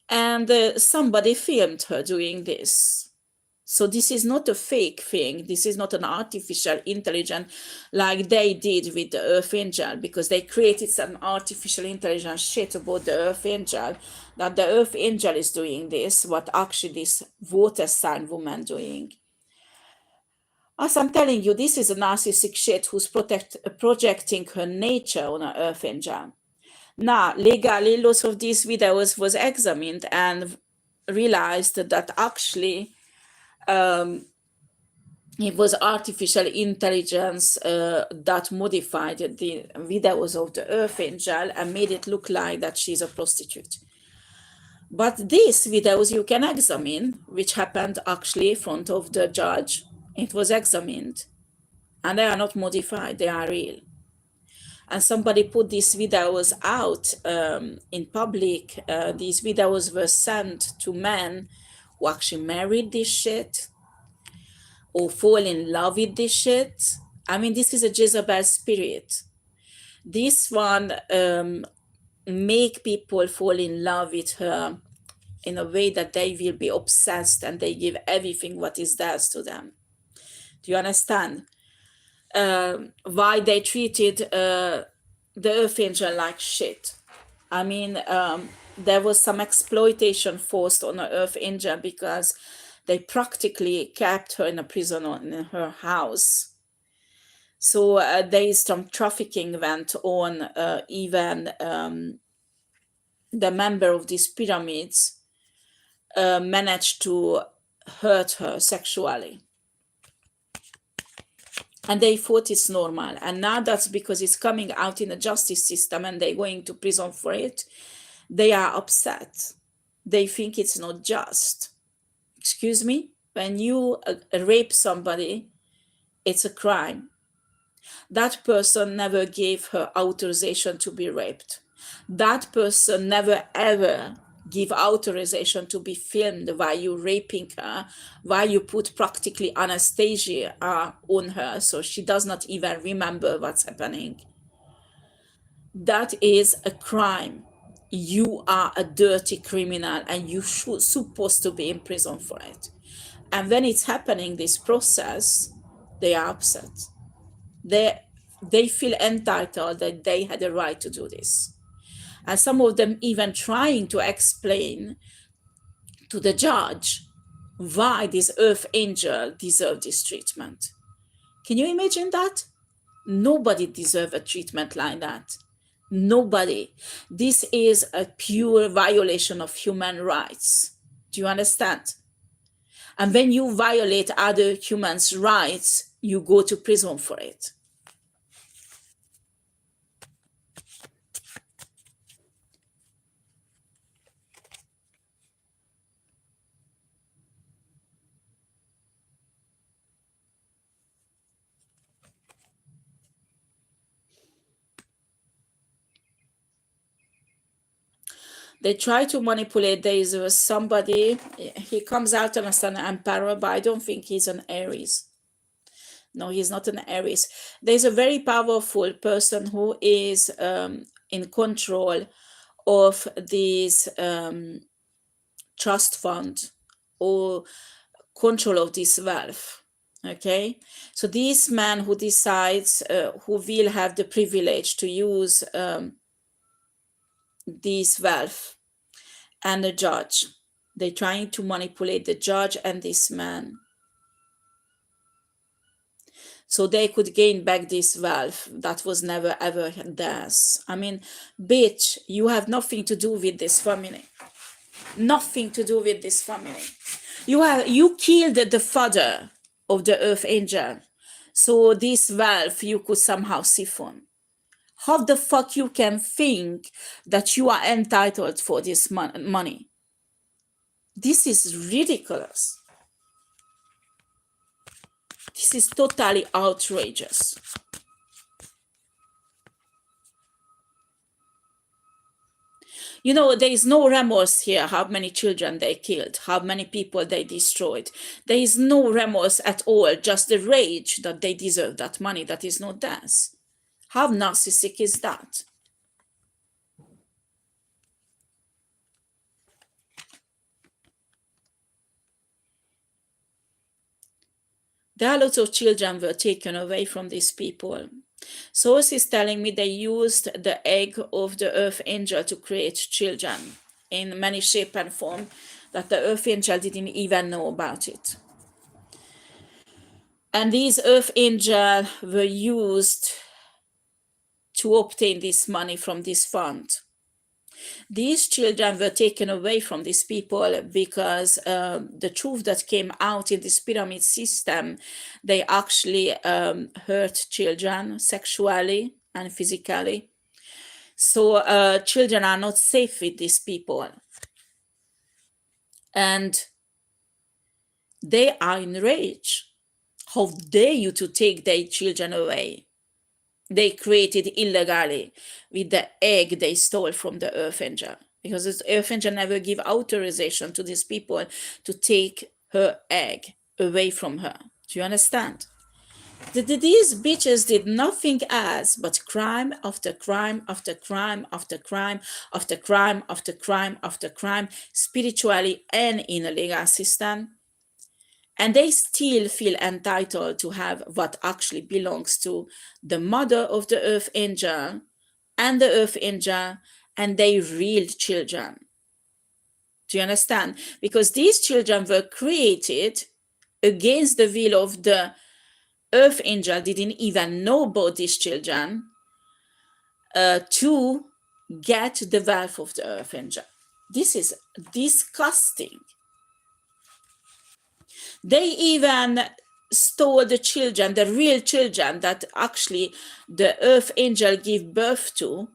And somebody filmed her doing this. So this is not a fake thing. This is not an artificial intelligence like they did with the Earth Angel, because they created some artificial intelligence shit about the Earth Angel, that the Earth Angel is doing this, what actually this water sign woman doing. As I'm telling you, this is a narcissistic shit who's projecting her nature on an Earth Angel. Now, legally, lots of these videos was examined and realized that actually it was artificial intelligence that modified the videos of the Earth Angel and made it look like that she's a prostitute. But these videos you can examine, which happened actually in front of the judge. It was examined. And they are not modified, they are real. And somebody put these videos out in public. These videos were sent to men who actually married this shit or fall in love with this shit. I mean, this is a Jezebel spirit. This one make people fall in love with her in a way that they will be obsessed and they give everything what is theirs to them. Do you understand? Why they treated the Earth Angel like shit. I mean, there was some exploitation forced on the Earth Angel because they practically kept her in a prison in her house. So there is some trafficking went on. Even the member of these pyramids managed to hurt her sexually. And they thought it's normal. And now that's because it's coming out in the justice system and they're going to prison for it. They are upset. They think it's not just. Excuse me? When you rape somebody, it's a crime. That person never gave her authorization to be raped. That person never ever give authorization to be filmed while you raping her, while you put practically anesthesia on her so she does not even remember what's happening. That is a crime. You are a dirty criminal and you should supposed to be in prison for it. And when it's happening, this process, they are upset. They feel entitled that they had a right to do this. And some of them even trying to explain to the judge why this earth angel deserved this treatment. Can you imagine that? Nobody deserves a treatment like that. Nobody. This is a pure violation of human rights. Do you understand? And when you violate other humans' rights, you go to prison for it. They try to manipulate. There is somebody, he comes out as an emperor, but I don't think he's an Aries. No, he's not an Aries. There's a very powerful person who is in control of these trust fund or control of this wealth. Okay, so this man who decides who will have the privilege to use this wealth, and the judge, they're trying to manipulate the judge and this man so they could gain back this wealth that was never ever theirs. I mean, bitch, you have nothing to do with this family. Nothing to do with this family. You killed the father of the earth angel, so this wealth you could somehow siphon. How the fuck you can think that you are entitled for this money? This is ridiculous. This is totally outrageous. You know, there is no remorse here how many children they killed, how many people they destroyed. There is no remorse at all, just the rage that they deserve that money that is not theirs. How narcissistic is that? There are lots of children were taken away from these people. Source is telling me they used the egg of the earth angel to create children in many shape and form that the earth angel didn't even know about it. And these earth angels were used to obtain this money from this fund. These children were taken away from these people because the truth that came out in this pyramid system, they actually hurt children sexually and physically. So children are not safe with these people. And they are enraged. How dare you to take their children away? They created illegally with the egg they stole from the earth angel, because the earth angel never give authorization to these people to take her egg away from her. Do you understand? These bitches did nothing else but crime after crime after crime after crime after crime after crime after crime, spiritually and in a legal system. And they still feel entitled to have what actually belongs to the mother of the earth angel and the earth angel and their real children. Do you understand? Because these children were created against the will of the earth angel, didn't even know about these children, to get the wealth of the earth angel. This is disgusting. They even stole the children, the real children that actually the earth angel gave birth to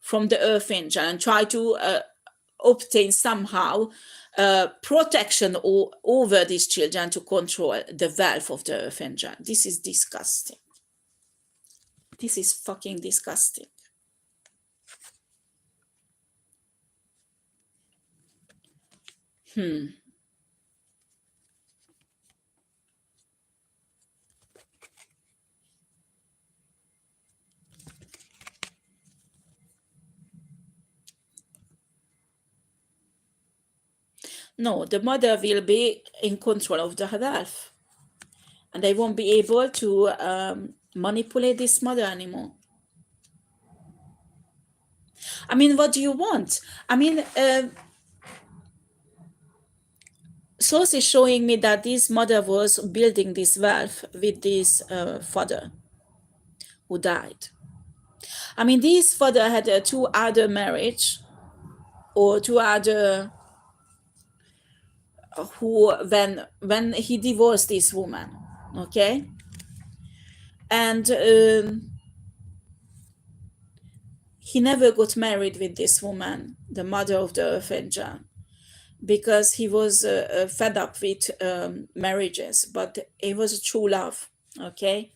from the earth angel, and try to obtain somehow protection over these children to control the wealth of the earth angel. This is disgusting. This is fucking disgusting. No, the mother will be in control of the wealth, and they won't be able to manipulate this mother anymore. I mean, what do you want? I mean, source is showing me that this mother was building this wealth with this father who died. I mean, this father had two other marriage, or two other who when he divorced this woman, okay, and he never got married with this woman, the mother of the earth angel, because he was fed up with marriages, but it was a true love, okay.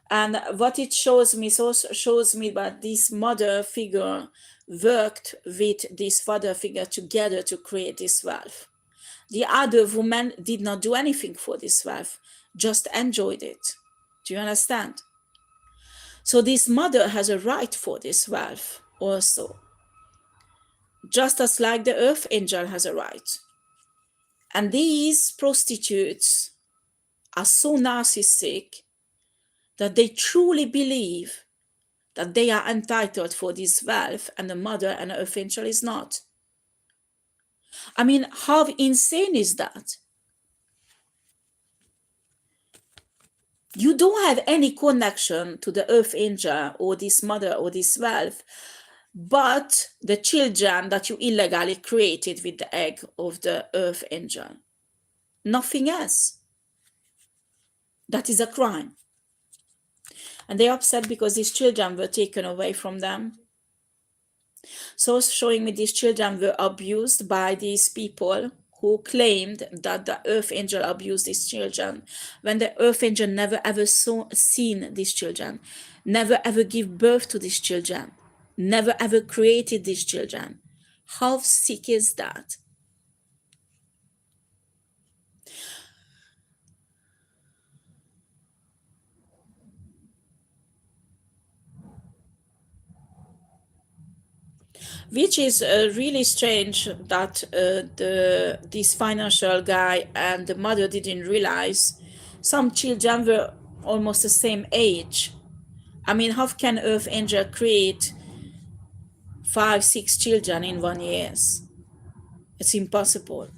And what it shows me, so shows me that this mother figure worked with this father figure together to create this wealth. The other woman did not do anything for this valve, just enjoyed it. Do you understand? So this mother has a right for this valve also, just as like the earth angel has a right. And these prostitutes are so narcissistic that they truly believe that they are entitled for this wealth and the mother and the earth angel is not. I mean, how insane is that? You don't have any connection to the earth angel or this mother or this wealth, but the children that you illegally created with the egg of the earth angel. Nothing else. That is a crime. And they're upset because these children were taken away from them. So it's showing me these children were abused by these people who claimed that the earth angel abused these children, when the earth angel never ever seen these children, never ever give birth to these children, never ever created these children. How sick is that? Which is really strange that this financial guy and the mother didn't realize some children were almost the same age. I mean, how can earth angel create 5 6 children in 1 year? It's impossible.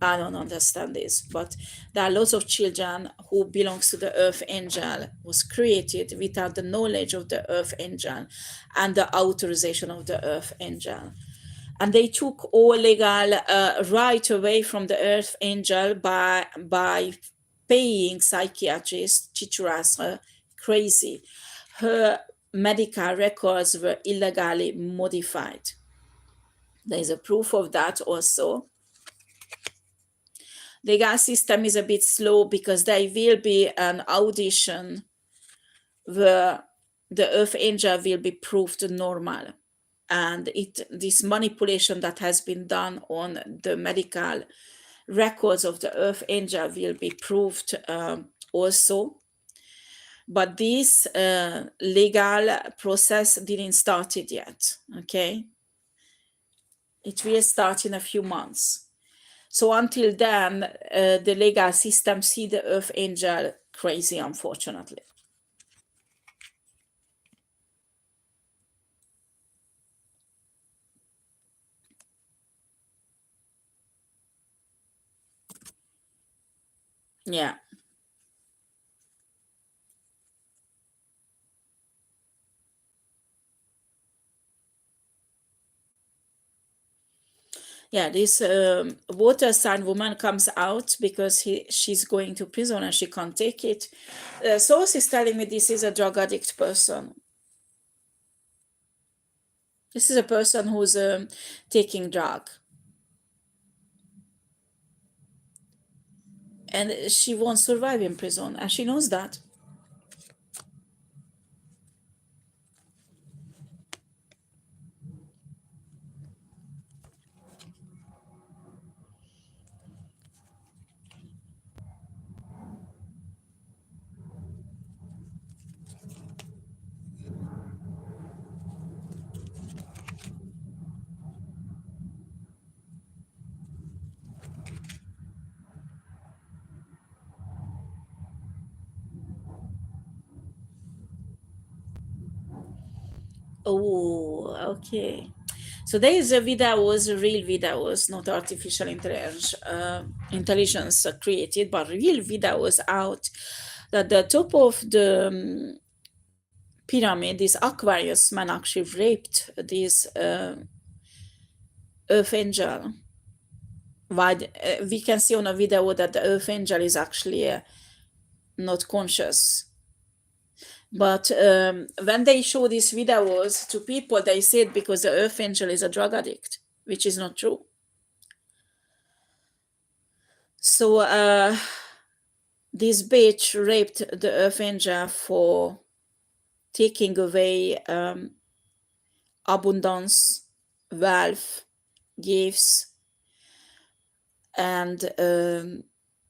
I don't understand this, but there are lots of children who belongs to the earth angel, was created without the knowledge of the earth angel and the authorization of the earth angel. And they took all legal right away from the earth angel by paying psychiatrist Chichurasra crazy. Her medical records were illegally modified. There is a proof of that also. The gas system is a bit slow because there will be an audition where the earth angel will be proved normal, and this manipulation that has been done on the medical records of the earth angel will be proved also. But this legal process didn't start it yet. Okay, it will start in a few months. So until then, the legal system see the earth angel crazy, unfortunately. Yeah. Yeah, this water sign woman comes out because she's going to prison and she can't take it. Source is telling me this is a drug addict person. This is a person who's taking drug. And she won't survive in prison, and she knows that. Oh, okay. So there is a videos, real videos, not artificial intelligence created, but real videos out that the top of the pyramid, this Aquarius man actually raped this Earth Angel. While we can see on a video that the Earth Angel is actually not conscious. But when they show these videos to people, they say it because the Earth Angel is a drug addict, which is not true. So this bitch raped the Earth Angel for taking away abundance, wealth, gifts, and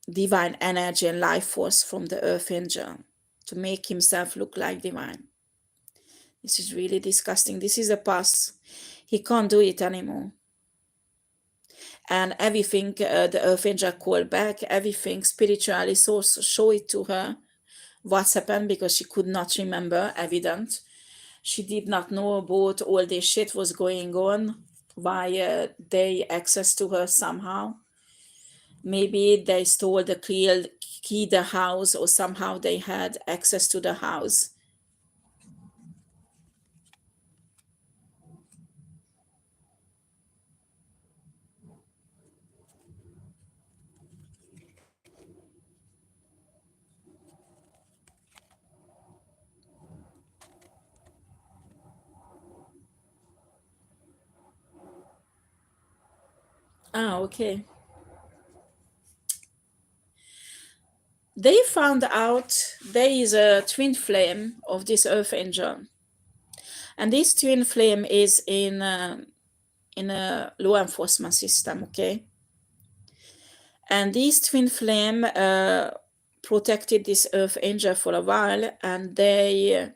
divine energy and life force from the earth angel to make himself look like divine. This is really disgusting. This is a past. He can't do it anymore. And everything the earth angel called back, everything spiritually source show it to her what's happened, because she could not remember, evident. She did not know about all this shit was going on, why they access to her somehow. Maybe they stole the key the house, or somehow they had access to the house. Ah, okay. They found out there is a twin flame of this earth angel, and this twin flame is in a law enforcement system, okay? And this twin flame protected this earth angel for a while, and they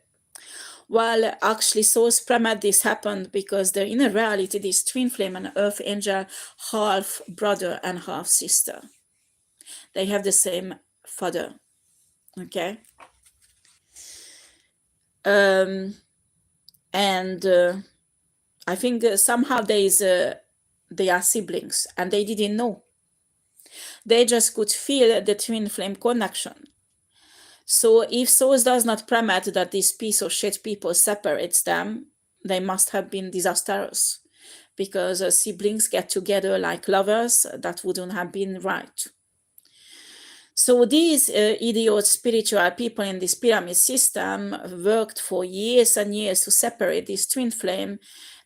well, actually, source premise this happened because they're in a reality, this twin flame and earth angel, half brother and half sister. They have the same father. Okay. And I think somehow they are siblings, and they didn't know. They just could feel the twin flame connection. So if source does not permit that this piece of shit people separates them, they must have been disastrous, because siblings get together like lovers. That wouldn't have been right. So these idiot spiritual people in this pyramid system worked for years and years to separate this twin flame,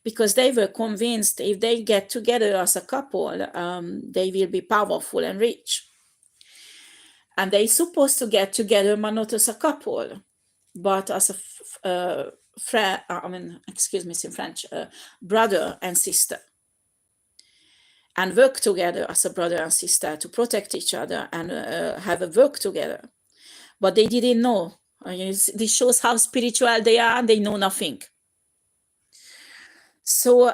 because they were convinced if they get together as a couple, they will be powerful and rich. And they supposed to get together, but not as a couple, but as a brother and sister, and work together as a brother and sister to protect each other and have a work together. But they didn't know. This shows how spiritual they are. They know nothing. So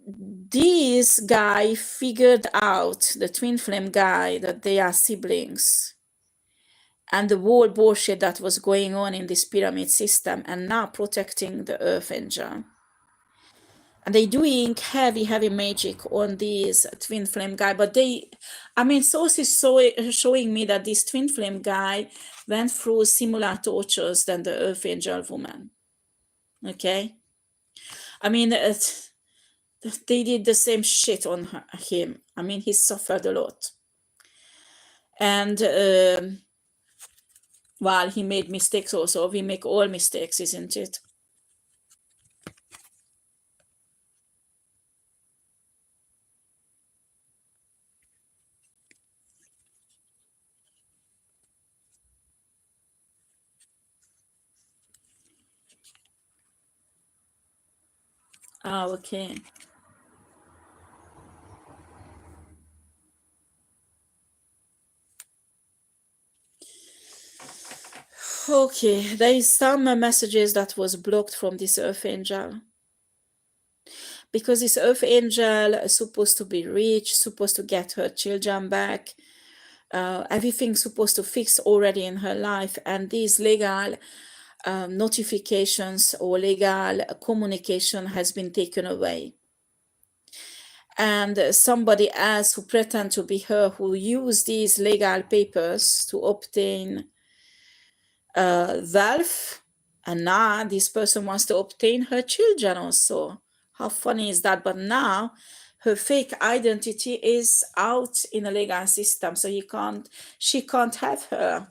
this guy figured out, the twin flame guy, that they are siblings, and the whole bullshit that was going on in this pyramid system, and now protecting the earth angel. And they doing heavy magic on this twin flame guy. But sources showing me that this twin flame guy went through similar tortures than the earth angel woman. Okay. They did the same shit on him. He suffered a lot. And while he made mistakes also, we make all mistakes, isn't it? Ah, okay. Okay, there is some messages that was blocked from this earth angel, because this earth angel is supposed to be rich, supposed to get her children back, everything's supposed to fix already in her life, and these legal notifications or legal communication has been taken away. And somebody else who pretend to be her, who used these legal papers to obtain wealth, and now this person wants to obtain her children also. How funny is that? But now her fake identity is out in the legal system, so she can't have her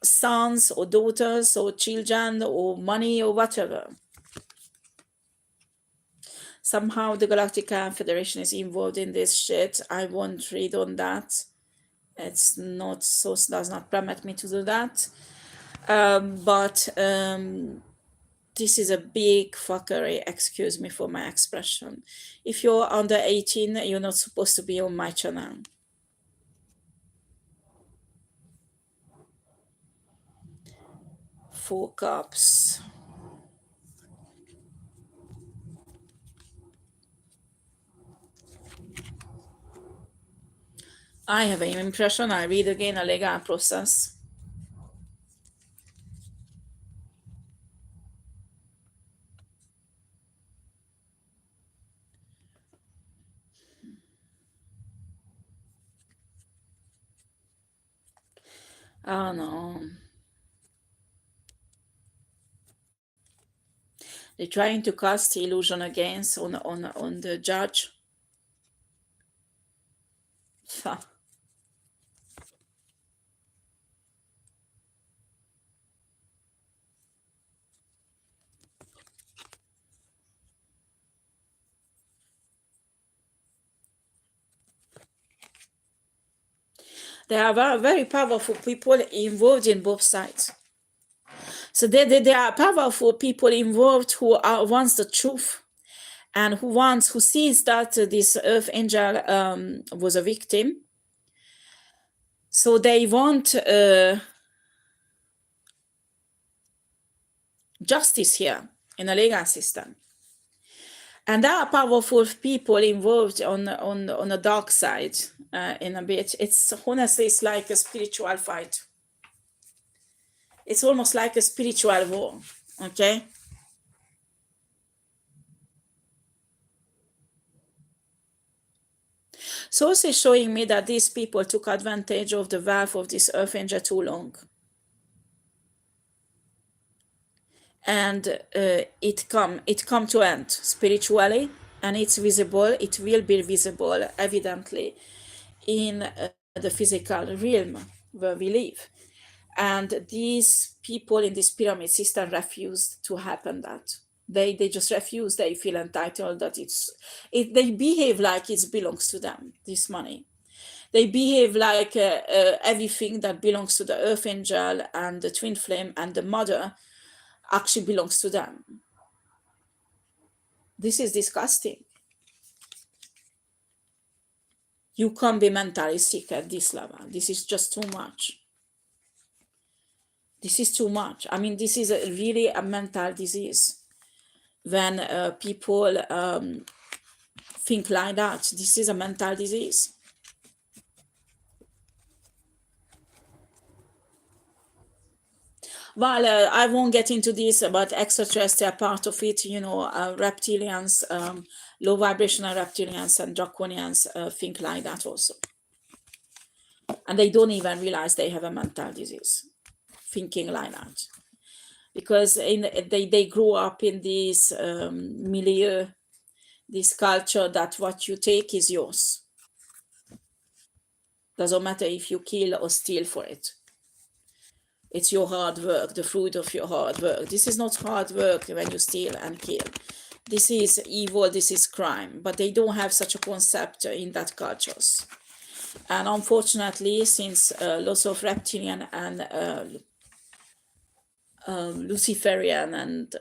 sons or daughters or children or money or whatever. Somehow the Galactic Federation is involved in this shit. I won't read on that. It's not, source does not permit me to do that. But This is a big fuckery, excuse me for my expression. If you're under 18, you're not supposed to be on my channel. 4 cups. I have an impression, I read again a legal process. Oh no. They're trying to cast illusion against on the judge. There are very powerful people involved in both sides. So there are powerful people involved who wants the truth, and who sees that this earth angel was a victim. So they want justice here in a legal system. And there are powerful people involved on the dark side in a bit. It's honestly, it's like a spiritual fight. It's almost like a spiritual war, okay? So also showing me that these people took advantage of the wealth of this earth angel too long. And it come to end spiritually, and it's visible, it will be visible evidently in the physical realm where we live. And these people in this pyramid system refused to happen that. They just refuse. They feel entitled that they behave like it belongs to them, this money. They behave like everything that belongs to the earth angel and the twin flame and the mother actually belongs to them. This is disgusting. You can't be mentally sick at this level. This is just too much. This is too much. I mean, this is really a mental disease. When people think like that, this is a mental disease. Well, I won't get into this, but extraterrestrial part of it, reptilians, low vibrational reptilians and draconians think like that also. And they don't even realize they have a mental disease, thinking like that. Because they grew up in this milieu, this culture that what you take is yours. Doesn't matter if you kill or steal for it. It's your hard work, the fruit of your hard work. This is not hard work when you steal and kill. This is evil, this is crime. But they don't have such a concept in that cultures. And unfortunately, since lots of reptilian and Luciferian and,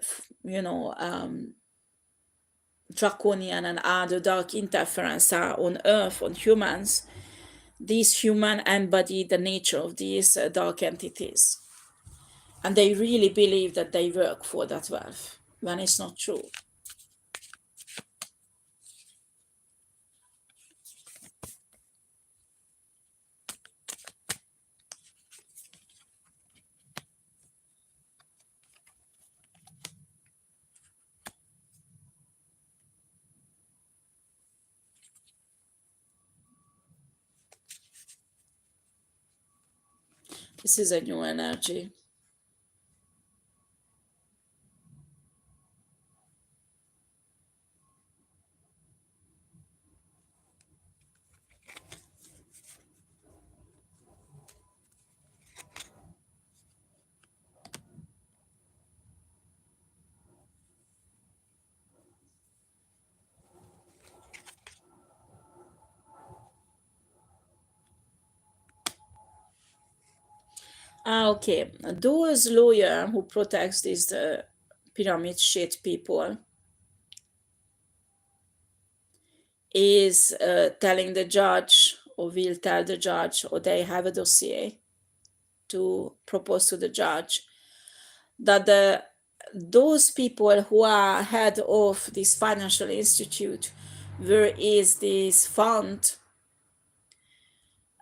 draconian and other dark interference are on Earth, on humans, these humans embody the nature of these dark entities. And they really believe that they work for that wealth, when it's not true. This is a new energy. Okay, those lawyer who protects these pyramid shit people is telling the judge, or will tell the judge, or they have a dossier to propose to the judge, that those people who are head of this financial institute, where is this fund?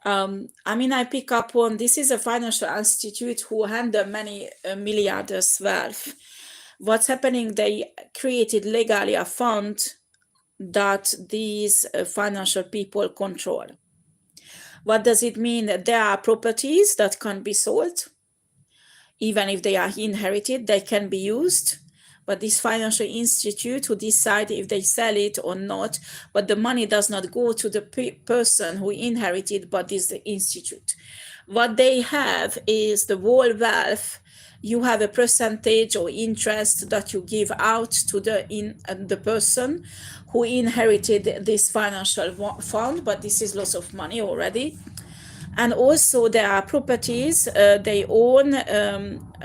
I pick up on this is a financial institute who handle many milliards wealth. What's happening? They created legally a fund that these financial people control. What does it mean? There are properties that can be sold. Even if they are inherited, they can be used. But this financial institute who decide if they sell it or not, but the money does not go to the person who inherited, but is the institute. What they have is the whole wealth. You have a percentage or interest that you give out to the person who inherited this financial fund, but this is lots of money already. And also there are properties they own.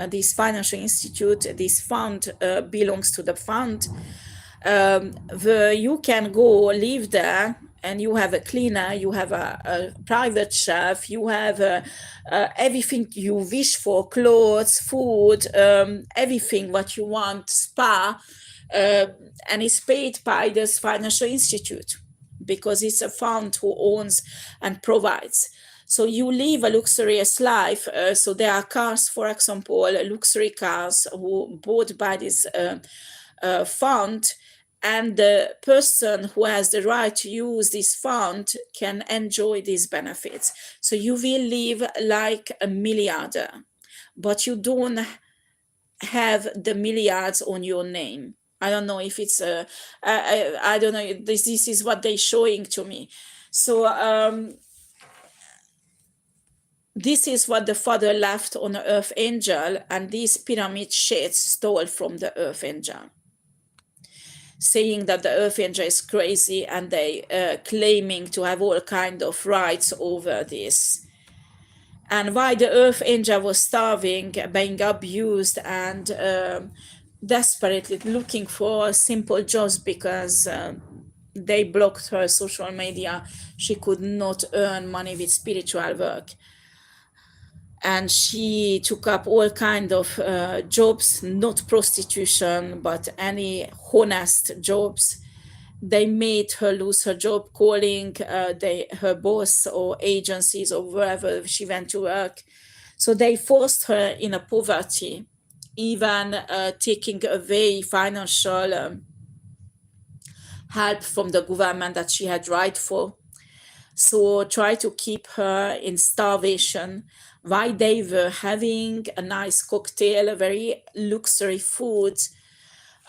This financial institute, this fund belongs to the fund, where you can go live there, and you have a cleaner, you have a private chef, you have everything you wish for, clothes, food, everything what you want, spa, and it's paid by this financial institute because it's a fund who owns and provides. So you live a luxurious life. So there are cars, for example, luxury cars who bought by this fund, and the person who has the right to use this fund can enjoy these benefits. So you will live like a milliardaire, but you don't have the milliards on your name. I don't know if it's I don't know. This is what they're showing to me. So this is what the father left on the earth angel, and these pyramid shades stole from the earth angel, saying that the earth angel is crazy, and they claiming to have all kind of rights over this. And while the earth angel was starving, being abused, and desperately looking for simple jobs because they blocked her social media, she could not earn money with spiritual work. And she took up all kind of jobs, not prostitution, but any honest jobs. They made her lose her job, calling her boss or agencies or wherever she went to work. So they forced her in a poverty, even taking away financial help from the government that she had right for. So try to keep her in starvation while they were having a nice cocktail, a very luxury food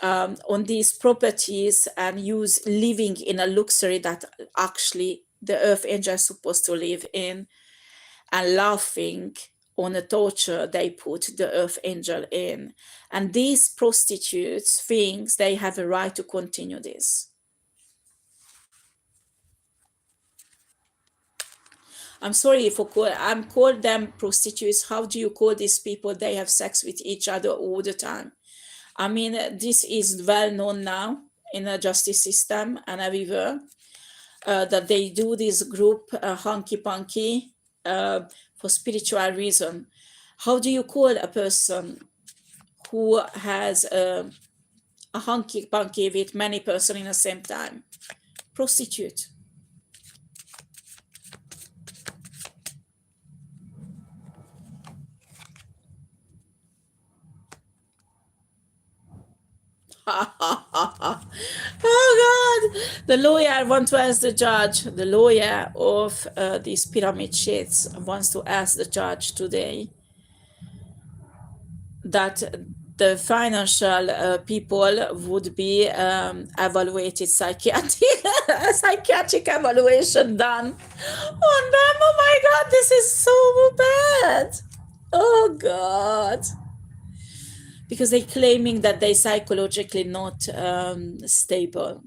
on these properties, and living in a luxury that actually the earth angel is supposed to live in, and laughing on the torture they put the earth angel in. And these prostitutes think they have a right to continue this. I'm sorry for I'm called them prostitutes. How do you call these people? They have sex with each other all the time. I mean, this is well known now in the justice system and everywhere, that they do this group hunky punky for spiritual reason. How do you call a person who has a hunky punky with many persons in the same time? Prostitute. Oh God! The lawyer wants to ask the judge. The lawyer of these pyramid shits wants to ask the judge today that the financial people would be evaluated psychiatric evaluation done on them. Oh my God! This is so bad. Oh God. Because they're claiming that they're psychologically not stable,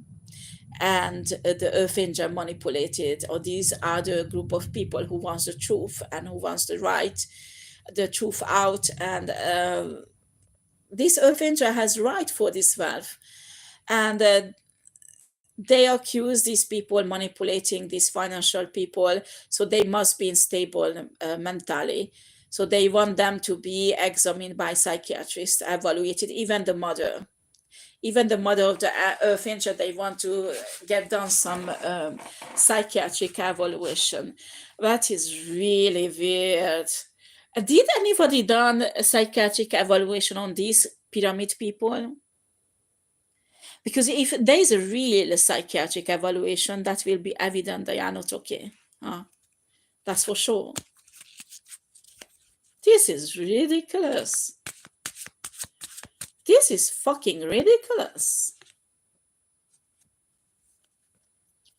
and the earth angel manipulated, or these other group of people who wants the truth and who wants to write the truth out, and this Earth Angel has right for this wealth. And they accuse these people manipulating these financial people, so they must be unstable mentally. So they want them to be examined by psychiatrists, evaluated, even the mother of the Earth Angel, they want to get done some psychiatric evaluation. That is really weird. Did anybody done a psychiatric evaluation on these pyramid people? Because if there is a real psychiatric evaluation, that will be evident they are not okay. That's for sure. This is ridiculous. This is fucking ridiculous.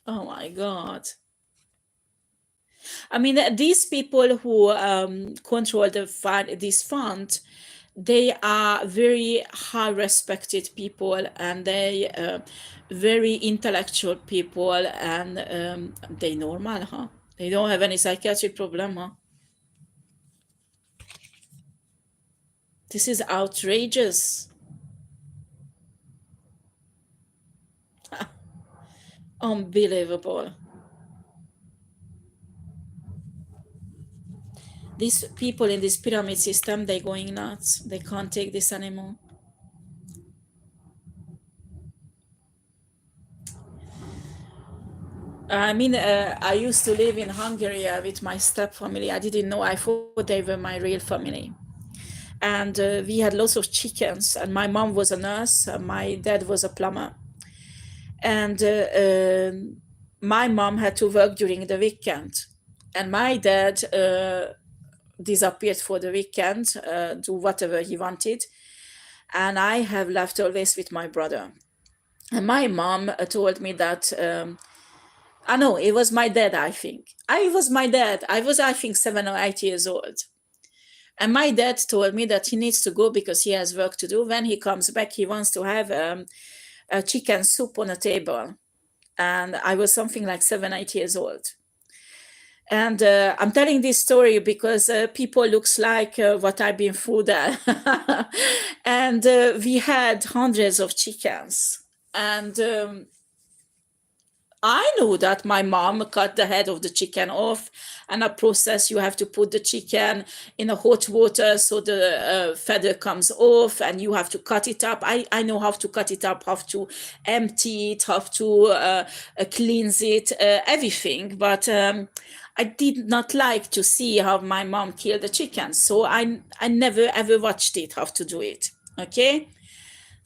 Oh my God. I mean, these people who control this fund, they are very high respected people, and they very intellectual people, and they normal, huh? They don't have any psychiatric problem, huh? This is outrageous. Unbelievable. These people in this pyramid system, they're going nuts. They can't take this anymore. I mean, I used to live in Hungary with my step family. I didn't know. I thought they were my real family. And we had lots of chickens. And my mom was a nurse. My dad was a plumber. And my mom had to work during the weekend. And my dad disappeared for the weekend, do whatever he wanted. And I have left always with my brother. And my mom told me that I know it was my dad, I think. I was my dad. I was, I think, 7 or 8 years old. And my dad told me that he needs to go because he has work to do. When he comes back, he wants to have a chicken soup on a table. And I was something like 7, 8 years old. And I'm telling this story because people looks like what I've been through there. And we had hundreds of chickens. And I knew that my mom cut the head of the chicken off, and a process you have to put the chicken in a hot water so the feather comes off, and you have to cut it up. I know how to cut it up, how to empty it, how to cleanse it, everything. But I did not like to see how my mom killed the chicken, so I never ever watched it how to do it. Okay.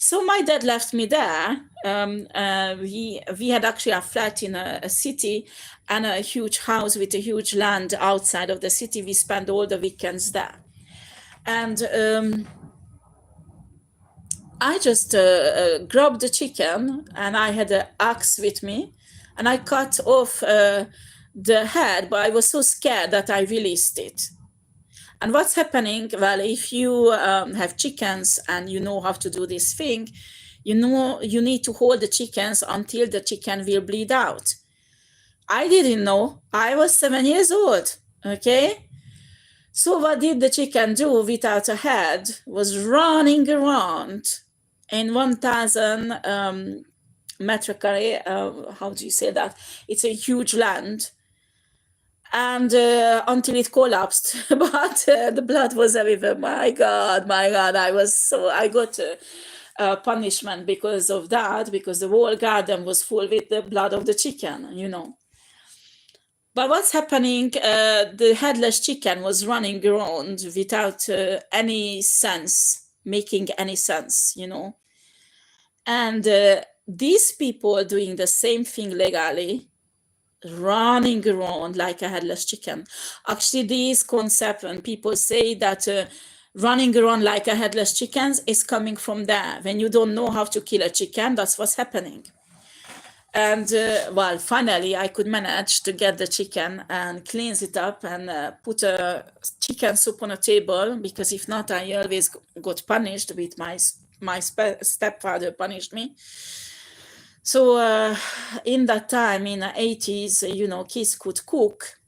So my dad left me there. We had actually a flat in a city and a huge house with a huge land outside of the city. We spent all the weekends there. And I just grabbed the chicken, and I had an axe with me, and I cut off the head, but I was so scared that I released it. And what's happening? Well, if you have chickens and you know how to do this thing, you know you need to hold the chickens until the chicken will bleed out. I didn't know. I was 7 years old. Okay. So what did the chicken do without a head? Was running around in 1,000 metric carré. How do you say that? It's a huge land. And until it collapsed, but the blood was everywhere. My God, I got punishment because of that, because the whole garden was full with the blood of the chicken, you know. But what's happening? The headless chicken was running around without any sense, making any sense, you know. And these people doing the same thing legally, running around like a headless chicken. Actually, this concept, when people say that running around like a headless chicken is coming from there. When you don't know how to kill a chicken, that's what's happening. And well, finally, I could manage to get the chicken and cleanse it up and put a chicken soup on a table, because if not, I always got punished with my stepfather punished me. So in that time, in the 80s, you know, kids could cook,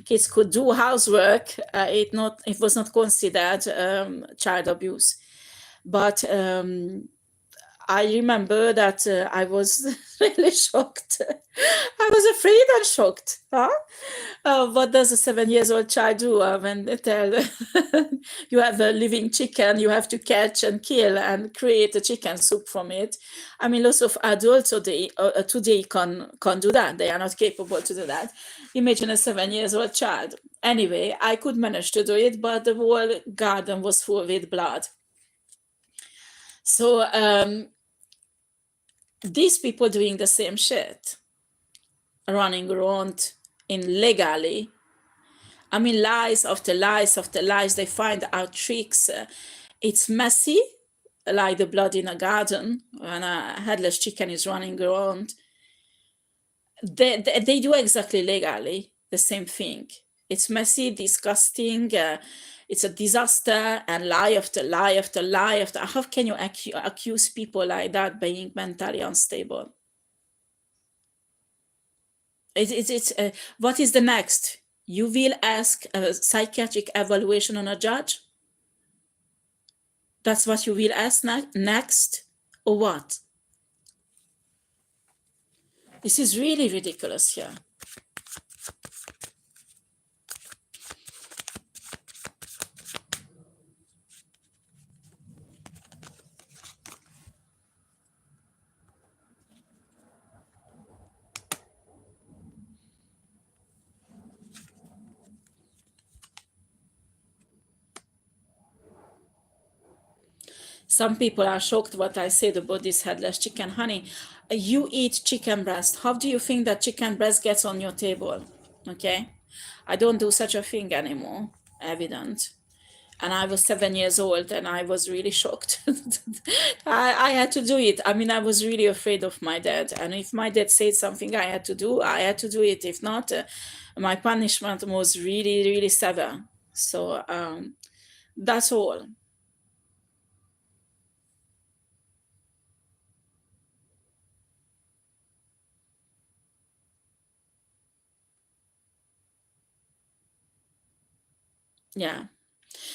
kids could do housework. It was not considered child abuse. But I remember that I was really shocked. I was afraid and shocked. Huh? What does a 7 years old child do when they tell you have a living chicken, you have to catch and kill and create a chicken soup from it? I mean, lots of adults today can't do that. They are not capable to do that. Imagine a 7 years old child. Anyway, I could manage to do it, but the whole garden was full with blood. So these people doing the same shit, running around in legally. I mean, lies after lies after lies. They find out tricks. It's messy, like the blood in a garden when a headless chicken is running around. They do exactly legally the same thing. It's messy, disgusting. It's a disaster, and lie after lie after lie after. How can you accuse people like that being mentally unstable? What is the next? You will ask a psychiatric evaluation on a judge? That's what you will ask next? Or what? This is really ridiculous here. Some people are shocked what I said about this headless chicken. Honey, you eat chicken breast. How do you think that chicken breast gets on your table? Okay? I don't do such a thing anymore. Evident. And I was 7 years old and I was really shocked. I had to do it. I mean, I was really afraid of my dad. And if my dad said something I had to do it. If not, my punishment was really, really severe. So that's all. Yeah.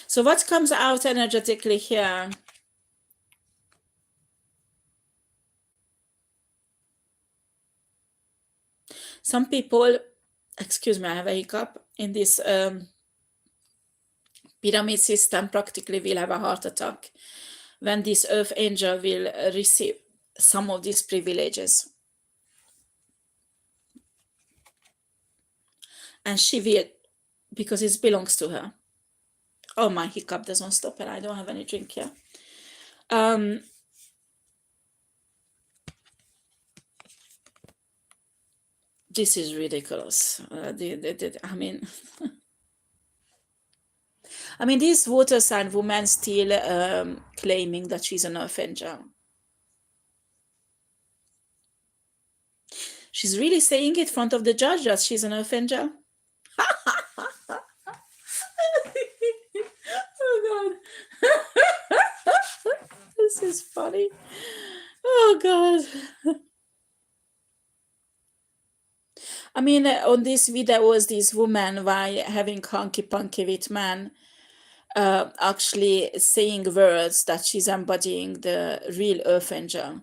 So what comes out energetically here? Some people, excuse me, I have a hiccup, in this pyramid system practically will have a heart attack when this earth angel will receive some of these privileges. And she will, because it belongs to her. Oh, my hiccup doesn't stop and I don't have any drink here. This is ridiculous. I mean, this water sign woman still claiming that she's an earth angel. She's really saying it in front of the judge that she's an earth angel? Oh God. This is funny. Oh God. I mean, on this video was this woman while having honky punky with man, actually saying words that she's embodying the real earth angel.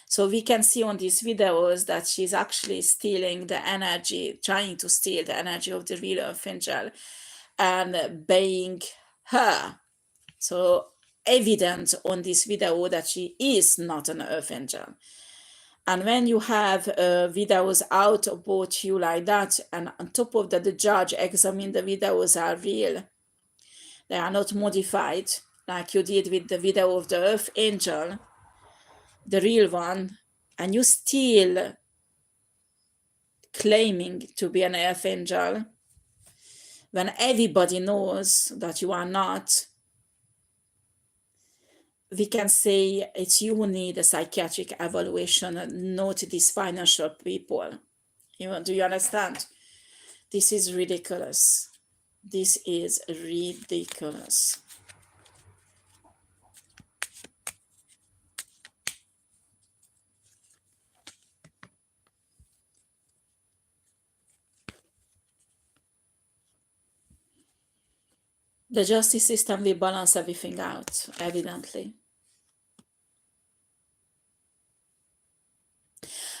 So we can see on these videos that she's actually stealing the energy, trying to steal the energy of the real earth angel and being her. So evident on this video that she is not an earth angel. And when you have videos out about you like that, and on top of that, the judge examine the videos are real, they are not modified, like you did with the video of the earth angel, the real one, and you still claiming to be an earth angel when everybody knows that you are not. We can say it's you who need a psychiatric evaluation, not these financial people. Do you understand? This is ridiculous. This is ridiculous. The justice system will balance everything out, evidently.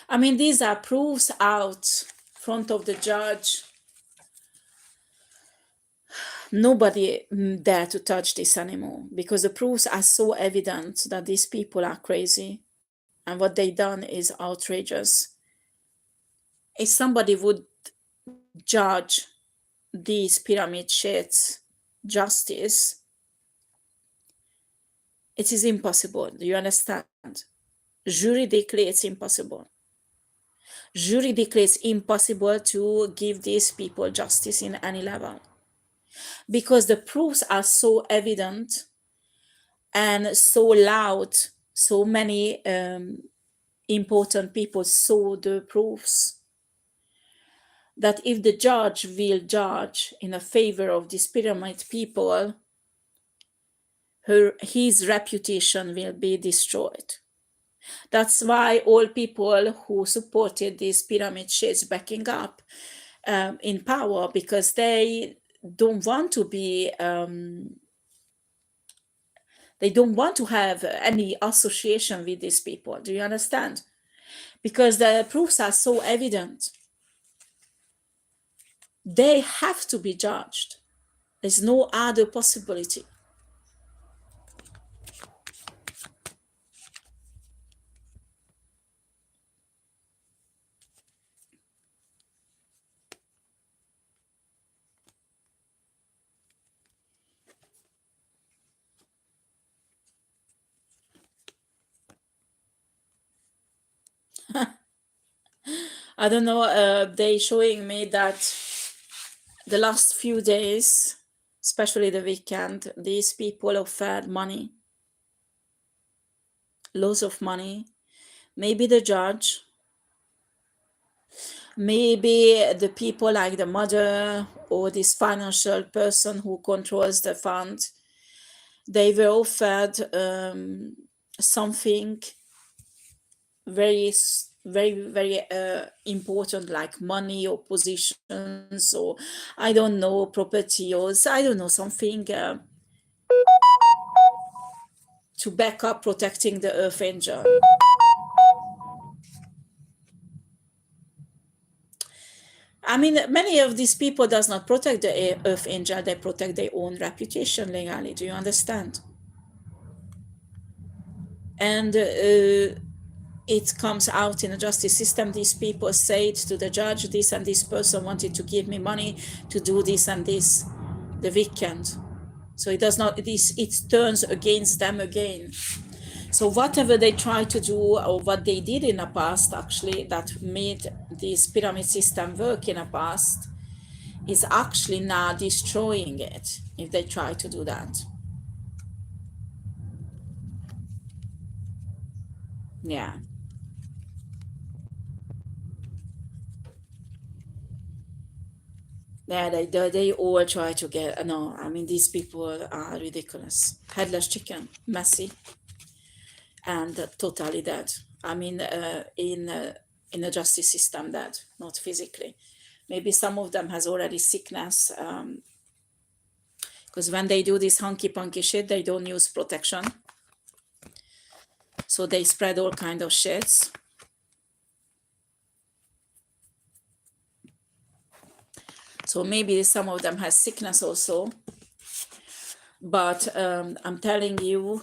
I mean, these are proofs out front of the judge. Nobody dare to touch this anymore because the proofs are so evident that these people are crazy and what they done is outrageous. If somebody would judge these pyramid shits justice, it is impossible. Do you understand? Juridically, it's impossible. Juridically, it's impossible to give these people justice in any level because the proofs are so evident and so loud. So many important people saw the proofs that if the judge will judge in a favor of these pyramid people, his reputation will be destroyed. That's why all people who supported these pyramid shades backing up in power, because they don't want to be, they don't want to have any association with these people. Do you understand? Because the proofs are so evident. They have to be judged. There's no other possibility. I don't know, they showing me that the last few days, especially the weekend, these people offered money, loads of money. Maybe the judge, maybe the people like the mother or this financial person who controls the fund, they were offered something very very important, like money or positions, or I don't know, property, or I don't know, something to back up protecting the earth angel. I mean, many of these people does not protect the earth angel, they protect their own reputation legally. Do you understand? And it comes out in the justice system. These people say to the judge, this and this person wanted to give me money to do this and this the weekend. So it does not, it turns against them again. So whatever they try to do, or what they did in the past, actually, that made this pyramid system work in the past, is actually now destroying it if they try to do that. Yeah. Yeah, they all try to get, no, I mean, these people are ridiculous. Headless chicken, messy, and totally dead. I mean, in the justice system, dead, not physically. Maybe some of them has already sickness, because when they do this hunky-punky shit, they don't use protection. So they spread all kind of shits. So maybe some of them has sickness also. But I'm telling you,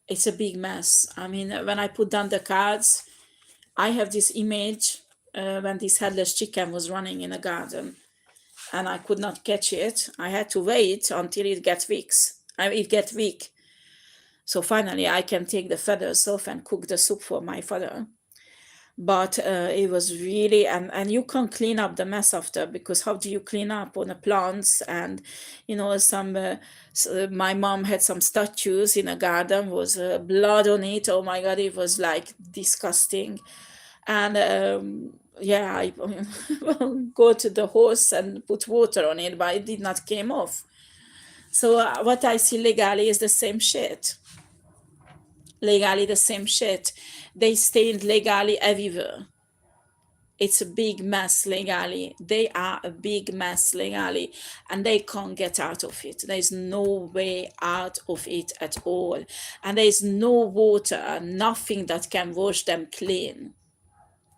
it's a big mess. I mean, when I put down the cards, I have this image when this headless chicken was running in a garden, and I could not catch it. I had to wait until it gets weak. It gets weak. So finally, I can take the feathers off and cook the soup for my father. But it was really, and you can't clean up the mess after, because how do you clean up on the plants? And you know, so my mom had some statues in a garden, was blood on it. Oh my god, it was like disgusting. And yeah, I go to the hose and put water on it, but it did not came off. So what I see legally is the same shit. Legally the same shit. They stained legally everywhere. It's a big mess legally. They are a big mess legally, and they can't get out of it. There's no way out of it at all. And there's no water, nothing that can wash them clean.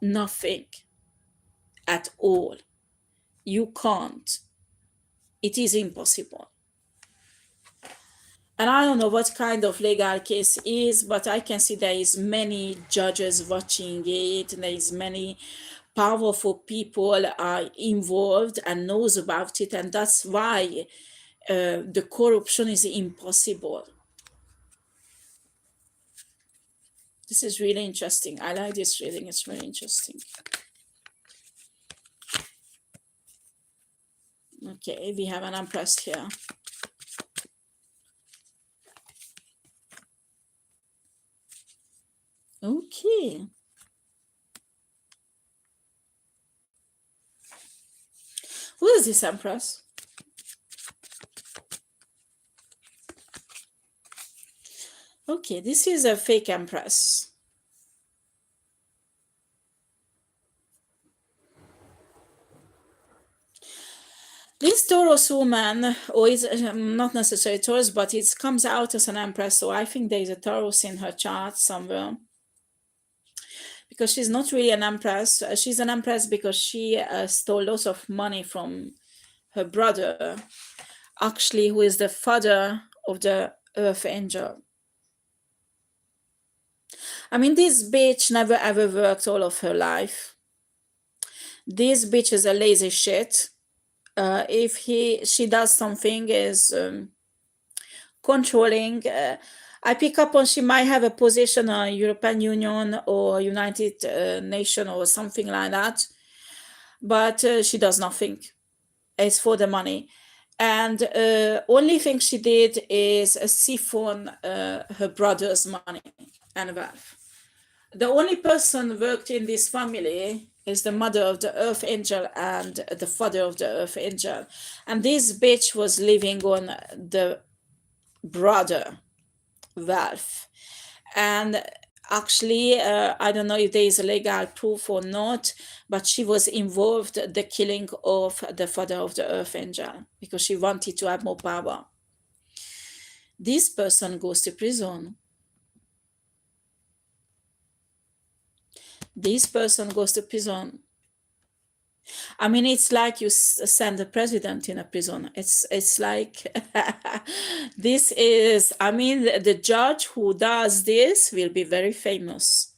Nothing at all. You can't. It is impossible. And I don't know what kind of legal case is, but I can see there is many judges watching it. There is many powerful people are involved and knows about it, and that's why the corruption is impossible. This is really interesting. I like this reading. It's really interesting. Okay, we have an empress here. Okay. Who is this empress? Okay, this is a fake empress. This Taurus woman, or it's not necessarily Taurus, but it comes out as an empress, so I think there is a Taurus in her chart somewhere. Because she's not really an empress. She's an empress because she stole lots of money from her brother, actually, who is the father of the Earth Angel. I mean, this bitch never ever worked all of her life. This bitch is a lazy shit. If she does something is controlling. I pick up on she might have a position on European Union or United Nation or something like that, but she does nothing. It's for the money. And only thing she did is siphon her brother's money and wealth. The only person worked in this family is the mother of the Earth Angel and the father of the Earth Angel. And this bitch was living on the brother wealth. And actually, I don't know if there is a legal proof or not, but she was involved in the killing of the father of the Earth Angel because she wanted to have more power. This person goes to prison. This person goes to prison. I mean, it's like you send the president in a prison. It's like this is. I mean, the judge who does this will be very famous.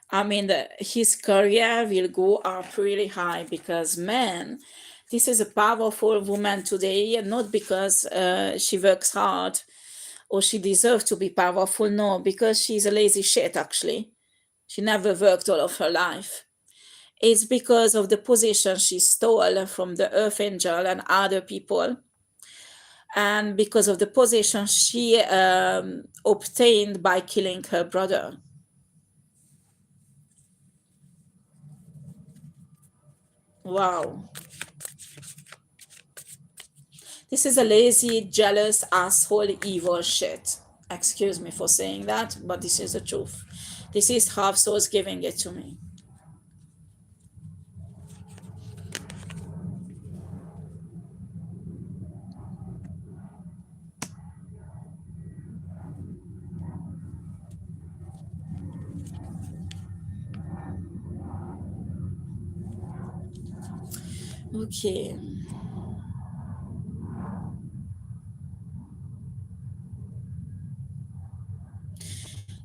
I mean, his career will go up really high because, man, this is a powerful woman today, not because she works hard or she deserves to be powerful. No, because she's a lazy shit, actually. She never worked all of her life. It's because of the position she stole from the Earth Angel and other people, and because of the position she obtained by killing her brother. Wow. This is a lazy, jealous, asshole, evil shit. Excuse me for saying that, but this is the truth. This is half souls giving it to me. Okay.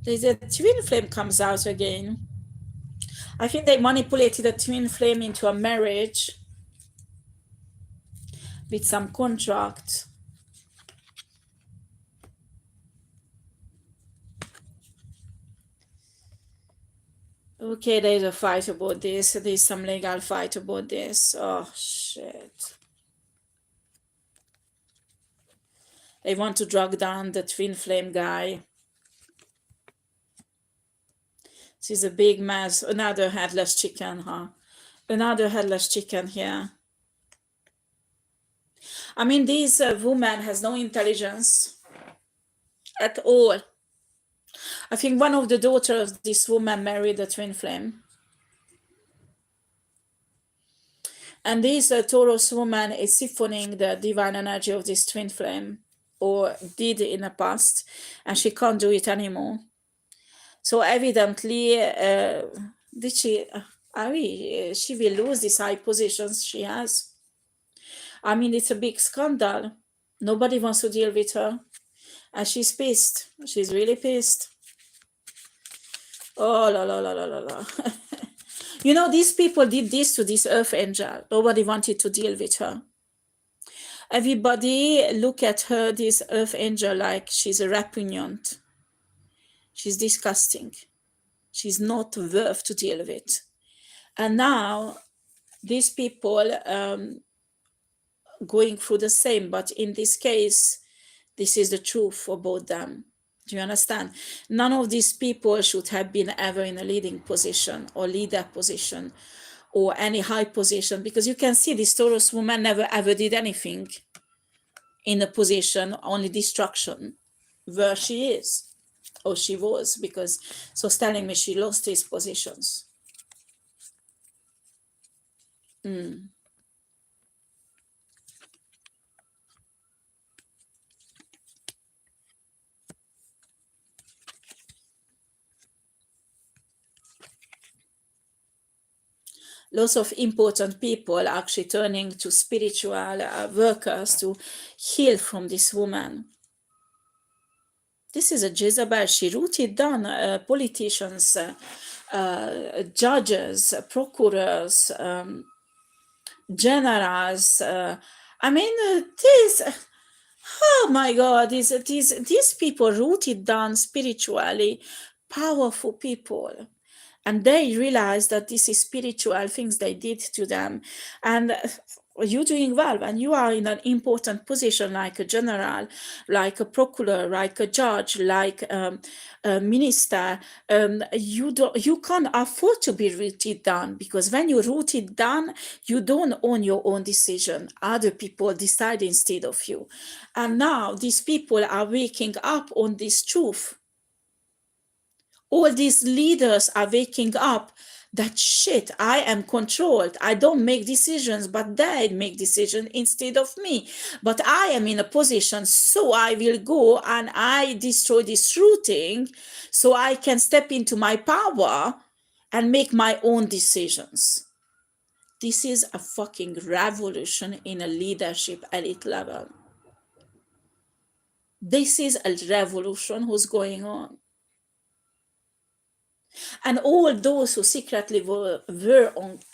The twin flame comes out again. I think they manipulated the twin flame into a marriage with some contract. Okay, there's a fight about this. There's some legal fight about this. Oh, shit. They want to drag down the twin flame guy. This is a big mess. Another headless chicken, huh? Another headless chicken here. I mean, this woman has no intelligence at all. I think one of the daughters of this woman married a twin flame. And this Taurus woman is siphoning the divine energy of this twin flame, or did in the past, and she can't do it anymore. So evidently, did she? She will lose these high positions she has. I mean, it's a big scandal. Nobody wants to deal with her, and she's pissed. She's really pissed. Oh la la la la la la. You know, these people did this to this earth angel. Nobody wanted to deal with her. Everybody look at her, this earth angel, like she's a repugnant. She's disgusting. She's not worth to deal with. And now these people going through the same, but in this case, this is the truth for both them. Do you understand? None of these people should have been ever in a leading position or leader position or any high position, because you can see this Taurus woman never ever did anything in a position, only destruction, where she is, or she was, because so it's telling me she lost these positions. Lots of important people actually turning to spiritual workers to heal from this woman. This is a Jezebel. She rooted down politicians, judges, procureurs, generals. I mean, this. Oh my God! These people rooted down spiritually, powerful people, and they realize that this is spiritual things they did to them. And you're doing well when you are in an important position, like a general, like a procureur, like a judge, like a minister. You can't afford to be rooted down, because when you rooted down, you don't own your own decision. Other people decide instead of you. And now these people are waking up on this truth. All these leaders are waking up that shit, I am controlled. I don't make decisions, but they make decisions instead of me. But I am in a position, so I will go and I destroy this routing so I can step into my power and make my own decisions. This is a fucking revolution in a leadership elite level. This is a revolution who's going on. And all those who secretly were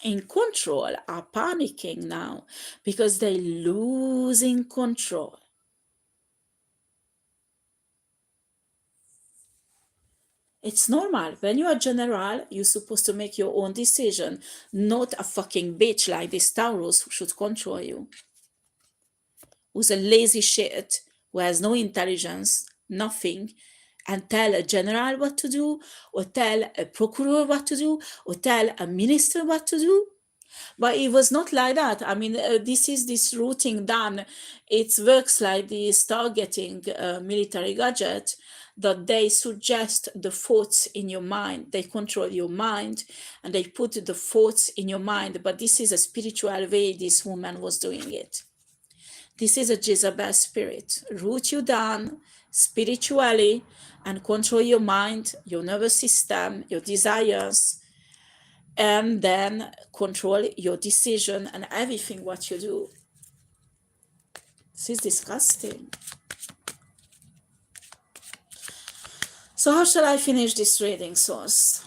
in control are panicking now because they're losing control. It's normal. When you're a general, you're supposed to make your own decision, not a fucking bitch like this Taurus who should control you. Who's a lazy shit, who has no intelligence, nothing, and tell a general what to do, or tell a procureur what to do, or tell a minister what to do. But it was not like that. I mean, this is this routing done. It works like this targeting military gadget, that they suggest the thoughts in your mind. They control your mind and they put the thoughts in your mind. But this is a spiritual way this woman was doing it. This is a Jezebel spirit. Root you down spiritually and control your mind, your nervous system, your desires, and then control your decision and everything what you do. This is disgusting. So how shall I finish this reading, Source?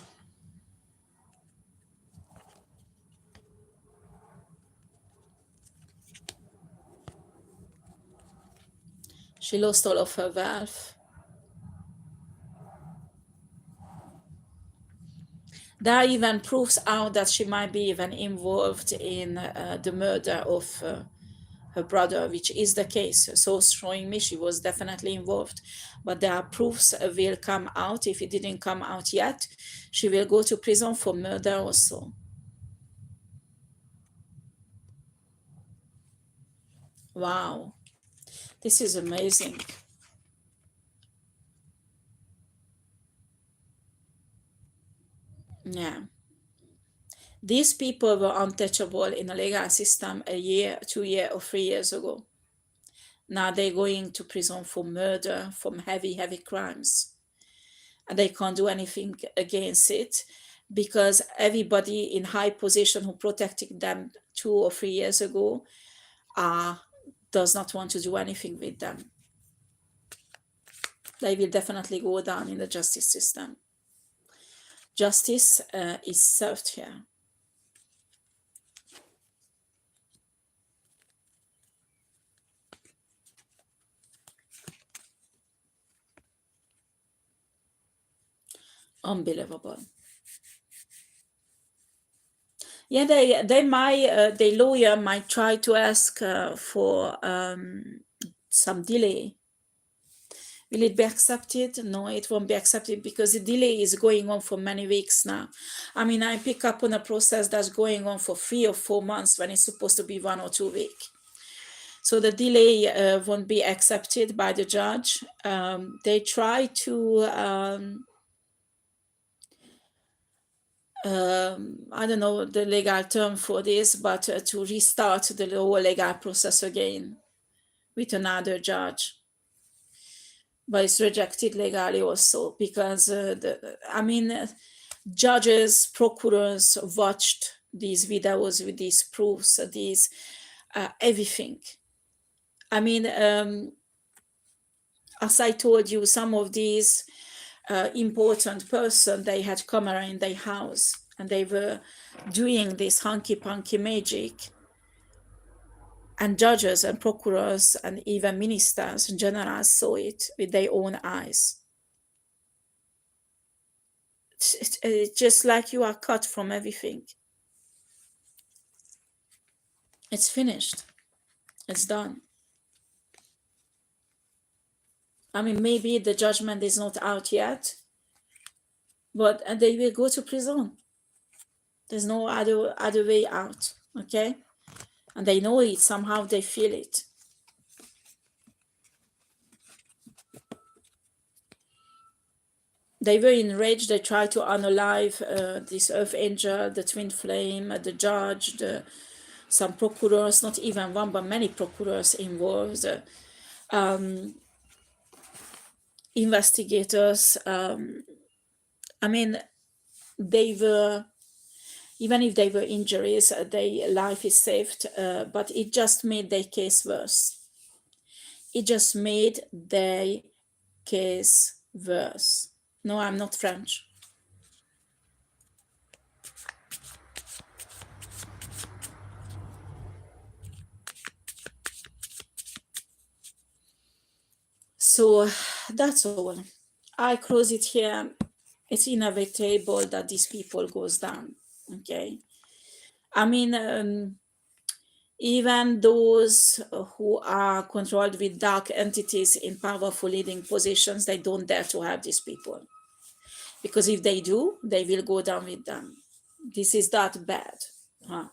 She lost all of her wealth. There are even proofs out that she might be even involved in the murder of her brother, which is the case. So showing me she was definitely involved. But there are proofs will come out. If it didn't come out yet, she will go to prison for murder also. Wow. This is amazing. Yeah. These people were untouchable in the legal system a year, 2 years, or 3 years ago. Now they're going to prison for murder, from heavy, heavy crimes. And they can't do anything against it because everybody in high position who protected them 2 or 3 years ago does not want to do anything with them. They will definitely go down in the justice system. Justice is served here. Unbelievable. Yeah, they might, the lawyer might try to ask for some delay. Will it be accepted? No, it won't be accepted because the delay is going on for many weeks now. I mean, I pick up on a process that's going on for 3 or 4 months when it's supposed to be 1 or 2 weeks. So the delay won't be accepted by the judge. They try to, I don't know the legal term for this, but to restart the whole legal process again with another judge. But it's rejected legally also because, judges, procureurs watched these videos with these proofs, these everything. I mean, as I told you, some of these important person, they had camera in their house and they were doing this hanky-panky magic. And judges and procureurs and even ministers and generals saw it with their own eyes. It's just like you are cut from everything. It's finished. It's done. I mean, maybe the judgment is not out yet, but they will go to prison. There's no other way out, okay? And they know it, somehow they feel it. They were enraged. They tried to unalive this earth angel, the twin flame, the judge, some procureurs, not even one, but many procureurs involved, investigators. I mean, they were, even if they were injuries, their life is saved, but it just made their case worse. It just made their case worse. No, I'm not French. So that's all. I close it here. It's inevitable that these people goes down, okay? I mean, even those who are controlled with dark entities in powerful leading positions, they don't dare to have these people. Because if they do, they will go down with them. This is that bad. Huh?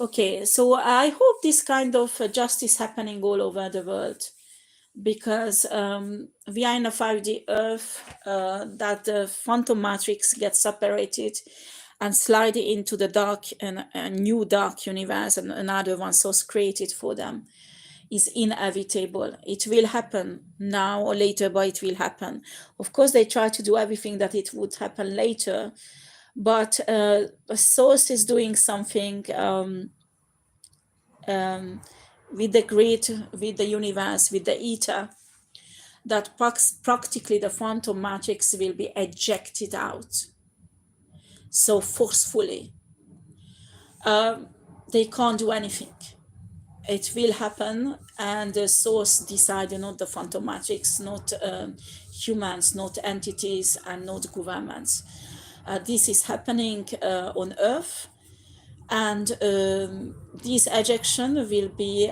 Okay, so I hope this kind of justice happening all over the world, because we are in a 5D Earth, that the phantom matrix gets separated and slide into the dark and a new dark universe, and another one source created for them is inevitable. It will happen now or later, but it will happen. Of course, they try to do everything that it would happen later, but a source is doing something with the grid, with the universe, with the ether, that practically the phantom matrix will be ejected out so forcefully. They can't do anything. It will happen, and the source decided, not the phantom matrix, not humans, not entities, and not governments. This is happening on Earth, and this ejection will be,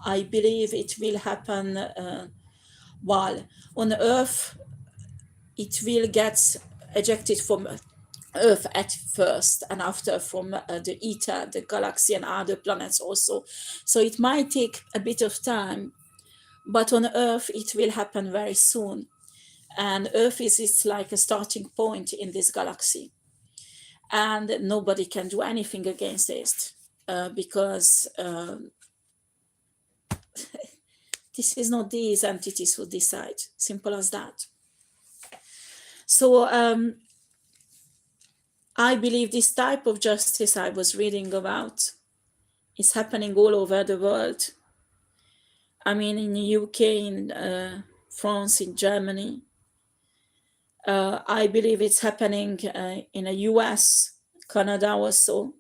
I believe it will happen while on Earth, it will get ejected from Earth at first, and after from the ether, the galaxy, and other planets also. So it might take a bit of time, but on Earth it will happen very soon. and Earth is it's like a starting point in this galaxy, and nobody can do anything against it, because this is not these entities who decide. Simple as that. So I believe this type of justice I was reading about is happening all over the world. I mean, in the UK, in France, in Germany. I believe it's happening in the US, Canada also.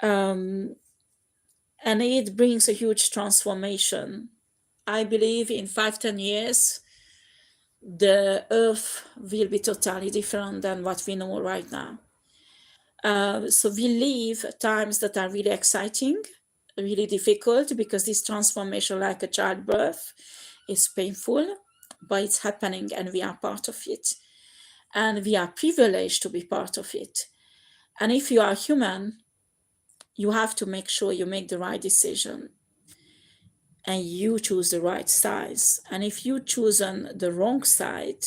And it brings a huge transformation. I believe in 5-10 years, the Earth will be totally different than what we know right now. So we live times that are really exciting, really difficult, because this transformation, like a childbirth, is painful, but it's happening and we are part of it. And we are privileged to be part of it. And if you are human, you have to make sure you make the right decision and you choose the right sides. And if you choose on the wrong side,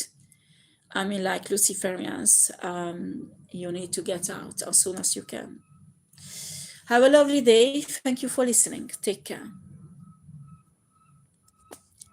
I mean, like Luciferians, you need to get out as soon as you can. Have a lovely day. Thank you for listening. Take care.